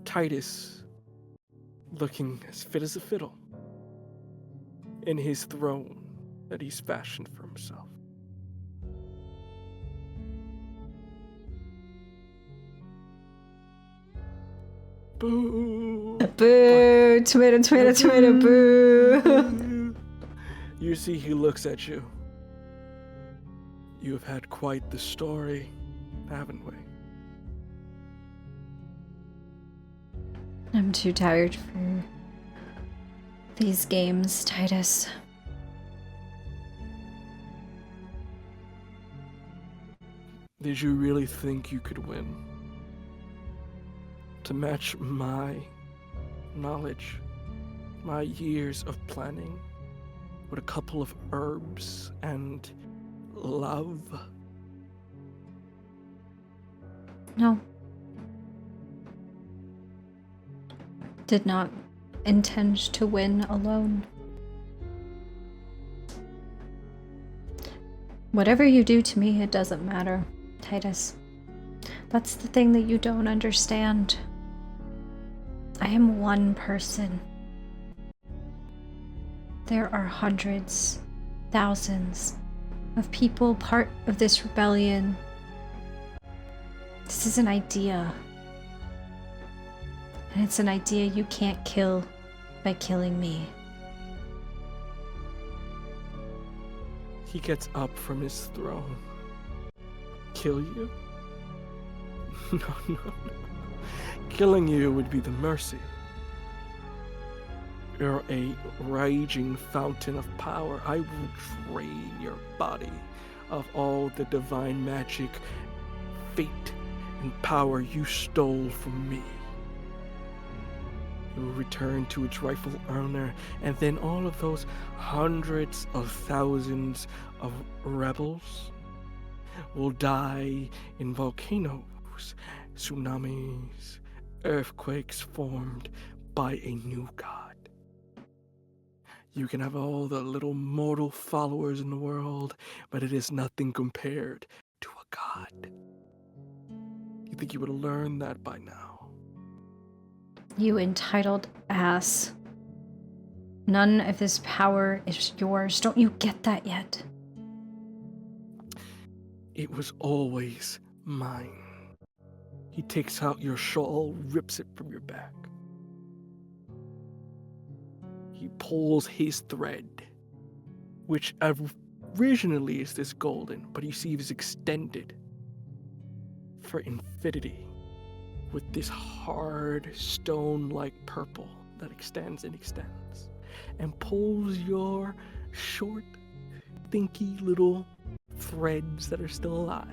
Titus, looking as fit as a fiddle, in his throne that he's fashioned for himself. Boo! Boo! Tomato, tomato, tomato, boo! You see he looks at you. You have had quite the story, haven't we? I'm too tired for these games, Titus. Did you really think you could win? to match my knowledge, my years of planning, with a couple of herbs and love. No. Did not intend to win alone. Whatever you do to me, it doesn't matter, Titus. That's the thing that you don't understand. I am one person. There are hundreds, thousands of people part of this rebellion. This is an idea. And it's an idea you can't kill by killing me. He gets up from his throne. Kill you? No, no, no. Killing you would be the mercy. You're a raging fountain of power. I will drain your body of all the divine magic, fate, and power you stole from me. It will return to its rightful owner, and then all of those hundreds of thousands of rebels will die in volcanoes, tsunamis, earthquakes formed by a new god. You can have all the little mortal followers in the world, but it is nothing compared to a god. You think you would have learned that by now? You entitled ass. None of this power is yours. Don't you get that yet? It was always mine. He takes out your shawl, rips it from your back. He pulls his thread, which originally is this golden, but you see it is extended for infinity with this hard stone-like purple that extends and extends, and pulls your short, thinky little threads that are still alive.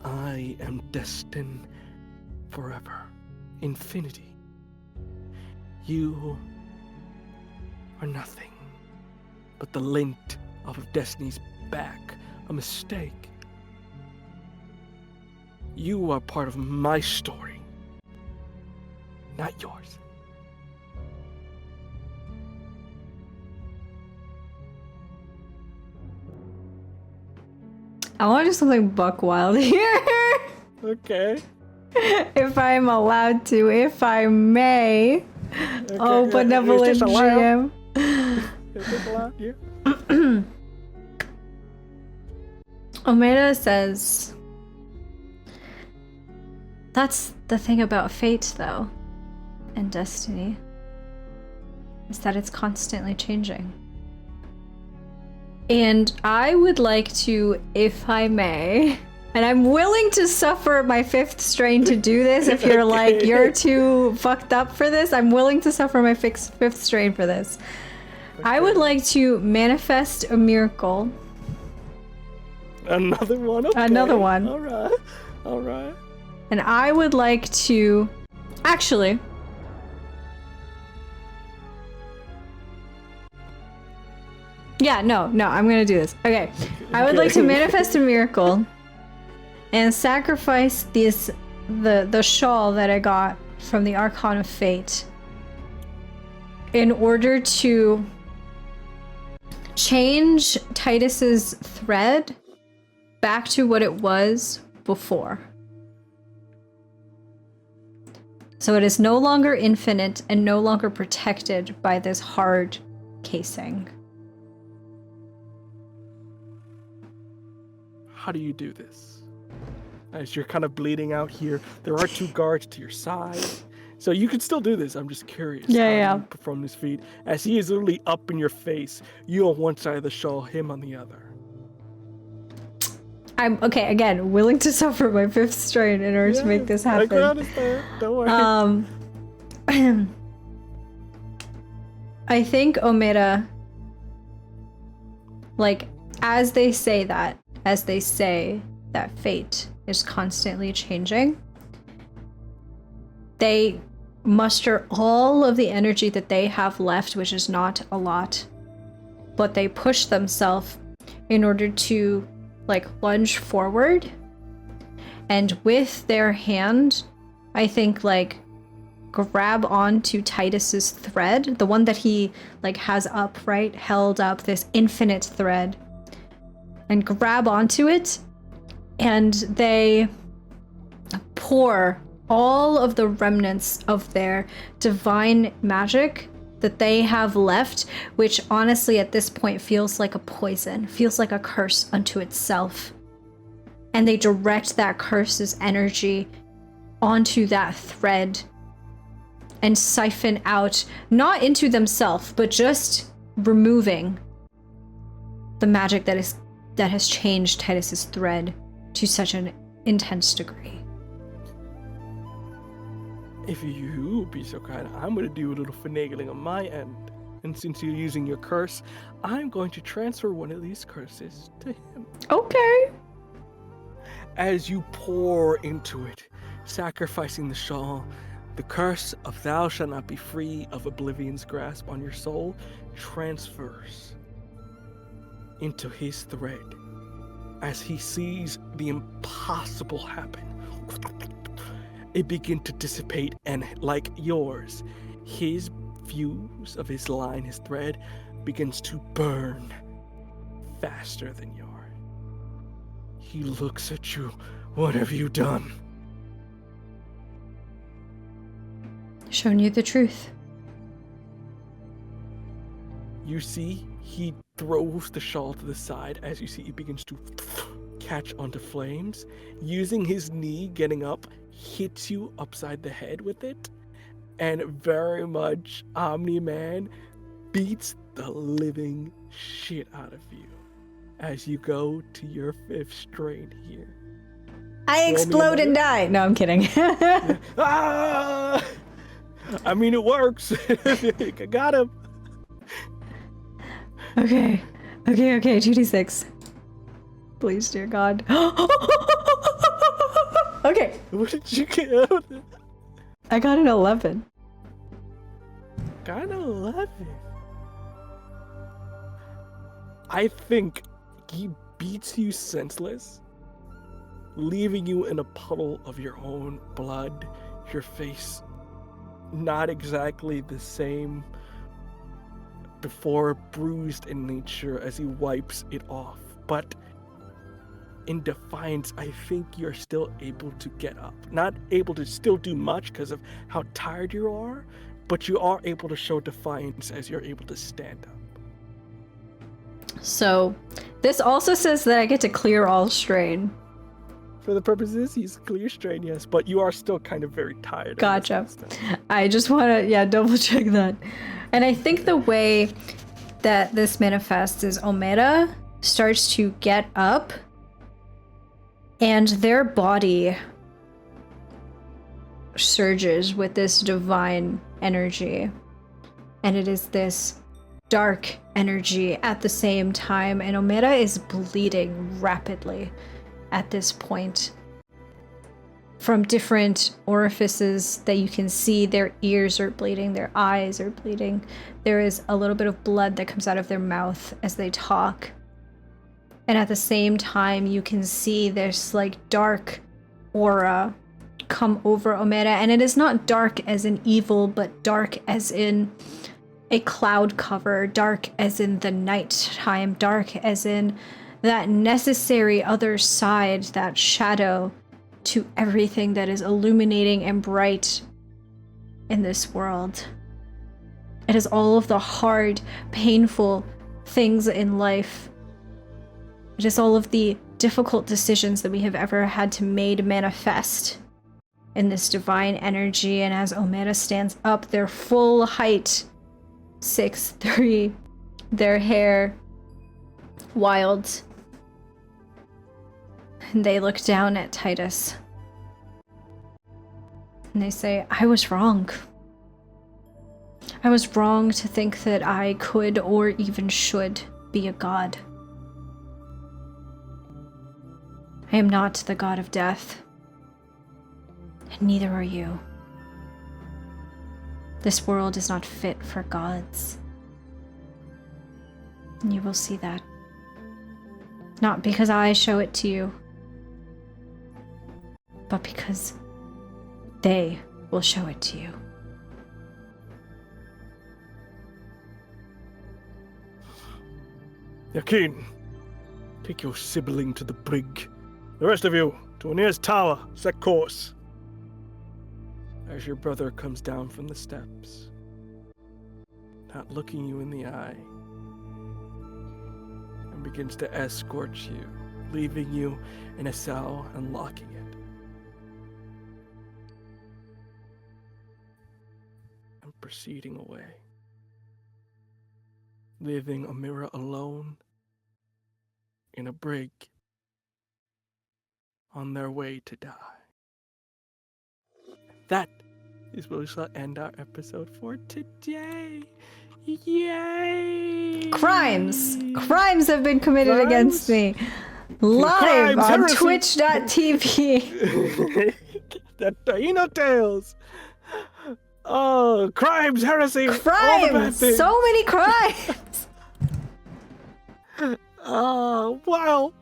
I am destined forever. Infinity. You are nothing but the lint off of Destiny's back, a mistake. You are part of my story, not yours. I want to do something buck wild here. Okay. If I'm allowed to, if I may. Okay. Oh, benevolent GM. Is this allowed? Yeah. Omera says, that's the thing about fate, though, and destiny, is that it's constantly changing. And I would like to, if I may, and I'm willing to suffer my 5th strain to do this, if you're like, you're too fucked up for this, I'm willing to suffer my 5th strain for this. Okay. I would like to manifest a miracle. Another one? Okay. Another one. Alright. Alright. And I would like to... Actually... Yeah, no, I'm gonna do this. Okay. I would like to manifest a miracle and sacrifice the shawl that I got from the Archon of Fate in order to change Titus's thread back to what it was before. So it is no longer infinite and no longer protected by this hard casing. How do you do this? As you're kind of bleeding out here, there are 2 guards to your side. So you can still do this. I'm just curious. Yeah. You perform this feat. As he is literally up in your face, you on one side of the shawl, him on the other. I'm, okay, again, willing to suffer my 5th strain in order to make this happen. I can understand. Don't worry. I think Omera, like, as they say that fate is constantly changing. They muster all of the energy that they have left, which is not a lot, but they push themselves in order to like lunge forward, and with their hand, I think like grab onto Titus's thread, the one that he like has up, right, held up, this infinite thread, and grab onto it, and they pour all of the remnants of their divine magic that they have left, which honestly at this point feels like a poison, feels like a curse unto itself. And they direct that curse's energy onto that thread and siphon out, not into themselves, but just removing the magic that has changed Titus's thread to such an intense degree. If you be so kind, I'm going to do a little finagling on my end. And since you're using your curse, I'm going to transfer one of these curses to him. Okay. As you pour into it, sacrificing the shawl, the curse of thou shalt not be free of oblivion's grasp on your soul transfers into his thread as he sees the impossible happen. It begin to dissipate, and like yours, his fuse of his line, his thread, begins to burn faster than yours. He looks at you. What have you done? Shown you the truth. You see, he throws the shawl to the side as you see he begins to catch onto flames. Using his knee, getting up, hits you upside the head with it, and very much Omni-Man beats the living shit out of you as you go to your 5th strain here. I explode and die. No, I'm kidding. Yeah. Ah! I mean, it works. I got him. Okay. 2d6. Please, dear God. Okay. What did you get? I got an 11. Got an 11. I think he beats you senseless, leaving you in a puddle of your own blood, your face not exactly the same before, bruised in nature as he wipes it off. But in defiance, I think you're still able to get up. Not able to still do much because of how tired you are, but you are able to show defiance as you're able to stand up. So, this also says that I get to clear all strain. For the purposes, he's clear strain, yes, but you are still kind of very tired. Gotcha. I just want to, double check that. And I think the way that this manifests is Omera starts to get up, and their body surges with this divine energy. And it is this dark energy at the same time, and Omera is bleeding rapidly at this point. From different orifices that you can see, their ears are bleeding, their eyes are bleeding. There is a little bit of blood that comes out of their mouth as they talk. And at the same time, you can see this like dark aura come over Omera. And it is not dark as in evil, but dark as in a cloud cover, dark as in the nighttime, dark as in that necessary other side, that shadow to everything that is illuminating and bright in this world. It is all of the hard, painful things in life. It is all of the difficult decisions that we have ever had to made manifest in this divine energy. And as Omera stands up, their full height, 6'3", their hair wild, and they look down at Titus. And they say, I was wrong. I was wrong to think that I could or even should be a god. I am not the god of death. And neither are you. This world is not fit for gods. And you will see that. Not because I show it to you, but because they will show it to you. Yakin, take your sibling to the brig. The rest of you, to Anir's tower, set course. As your brother comes down from the steps, not looking you in the eye, and begins to escort you, leaving you in a cell and locking it. And proceeding away, leaving Omera alone in a brig on their way to die. That is where we shall end our episode for today. Yay! Crimes have been committed against me. Live on heresy. Twitch.tv. The Taíno tales. Oh, crimes, heresy, all the bad Crimes! things. So many crimes! Well,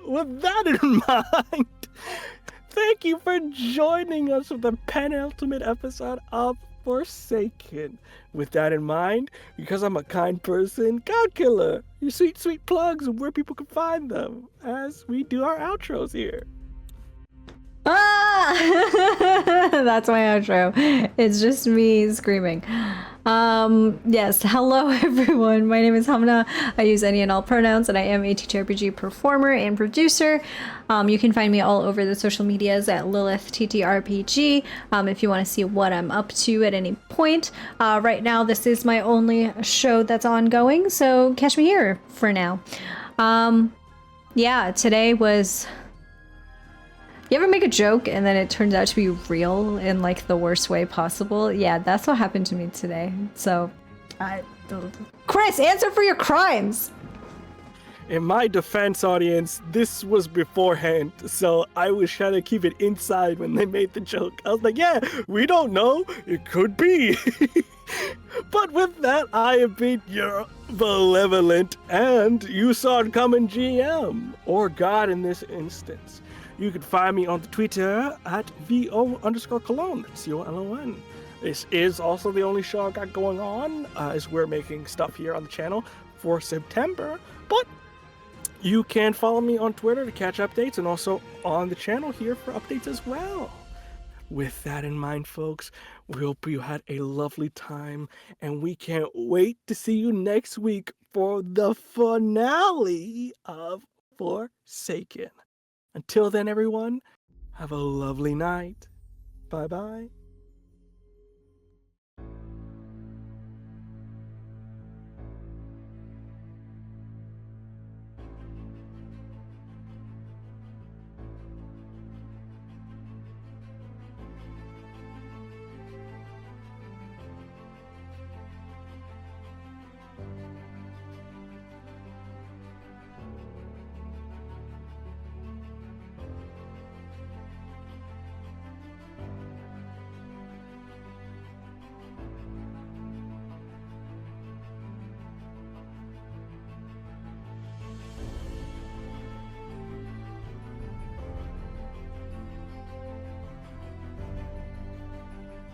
with that in mind, thank you for joining us for the penultimate episode of Forsaken. With that in mind, because I'm a kind person, God Killer, your sweet, sweet plugs and where people can find them as we do our outros here. That's my outro. It's just me screaming. Yes, hello everyone. My name is Hamna. I use any and all pronouns, and I am a TTRPG performer and producer. You can find me all over the social medias at LilithTTRPG if you want to see what I'm up to at any point. Right now, this is my only show that's ongoing, so catch me here for now. Yeah, today was... You ever make a joke and then it turns out to be real in like the worst way possible? Yeah, that's what happened to me today. So, Chris, answer for your crimes. In my defense, audience, this was beforehand, so I was trying to keep it inside when they made the joke. I was like, yeah, we don't know. It could be. But with that, I have been your benevolent and you saw it coming GM, or God in this instance. You can find me on the Twitter at VO_Cologne, that's COLON. This is also the only show I got going on, as we're making stuff here on the channel for September. But you can follow me on Twitter to catch updates, and also on the channel here for updates as well. With that in mind, folks, we hope you had a lovely time, and we can't wait to see you next week for the finale of Forsaken. Until then, everyone, have a lovely night. Bye-bye.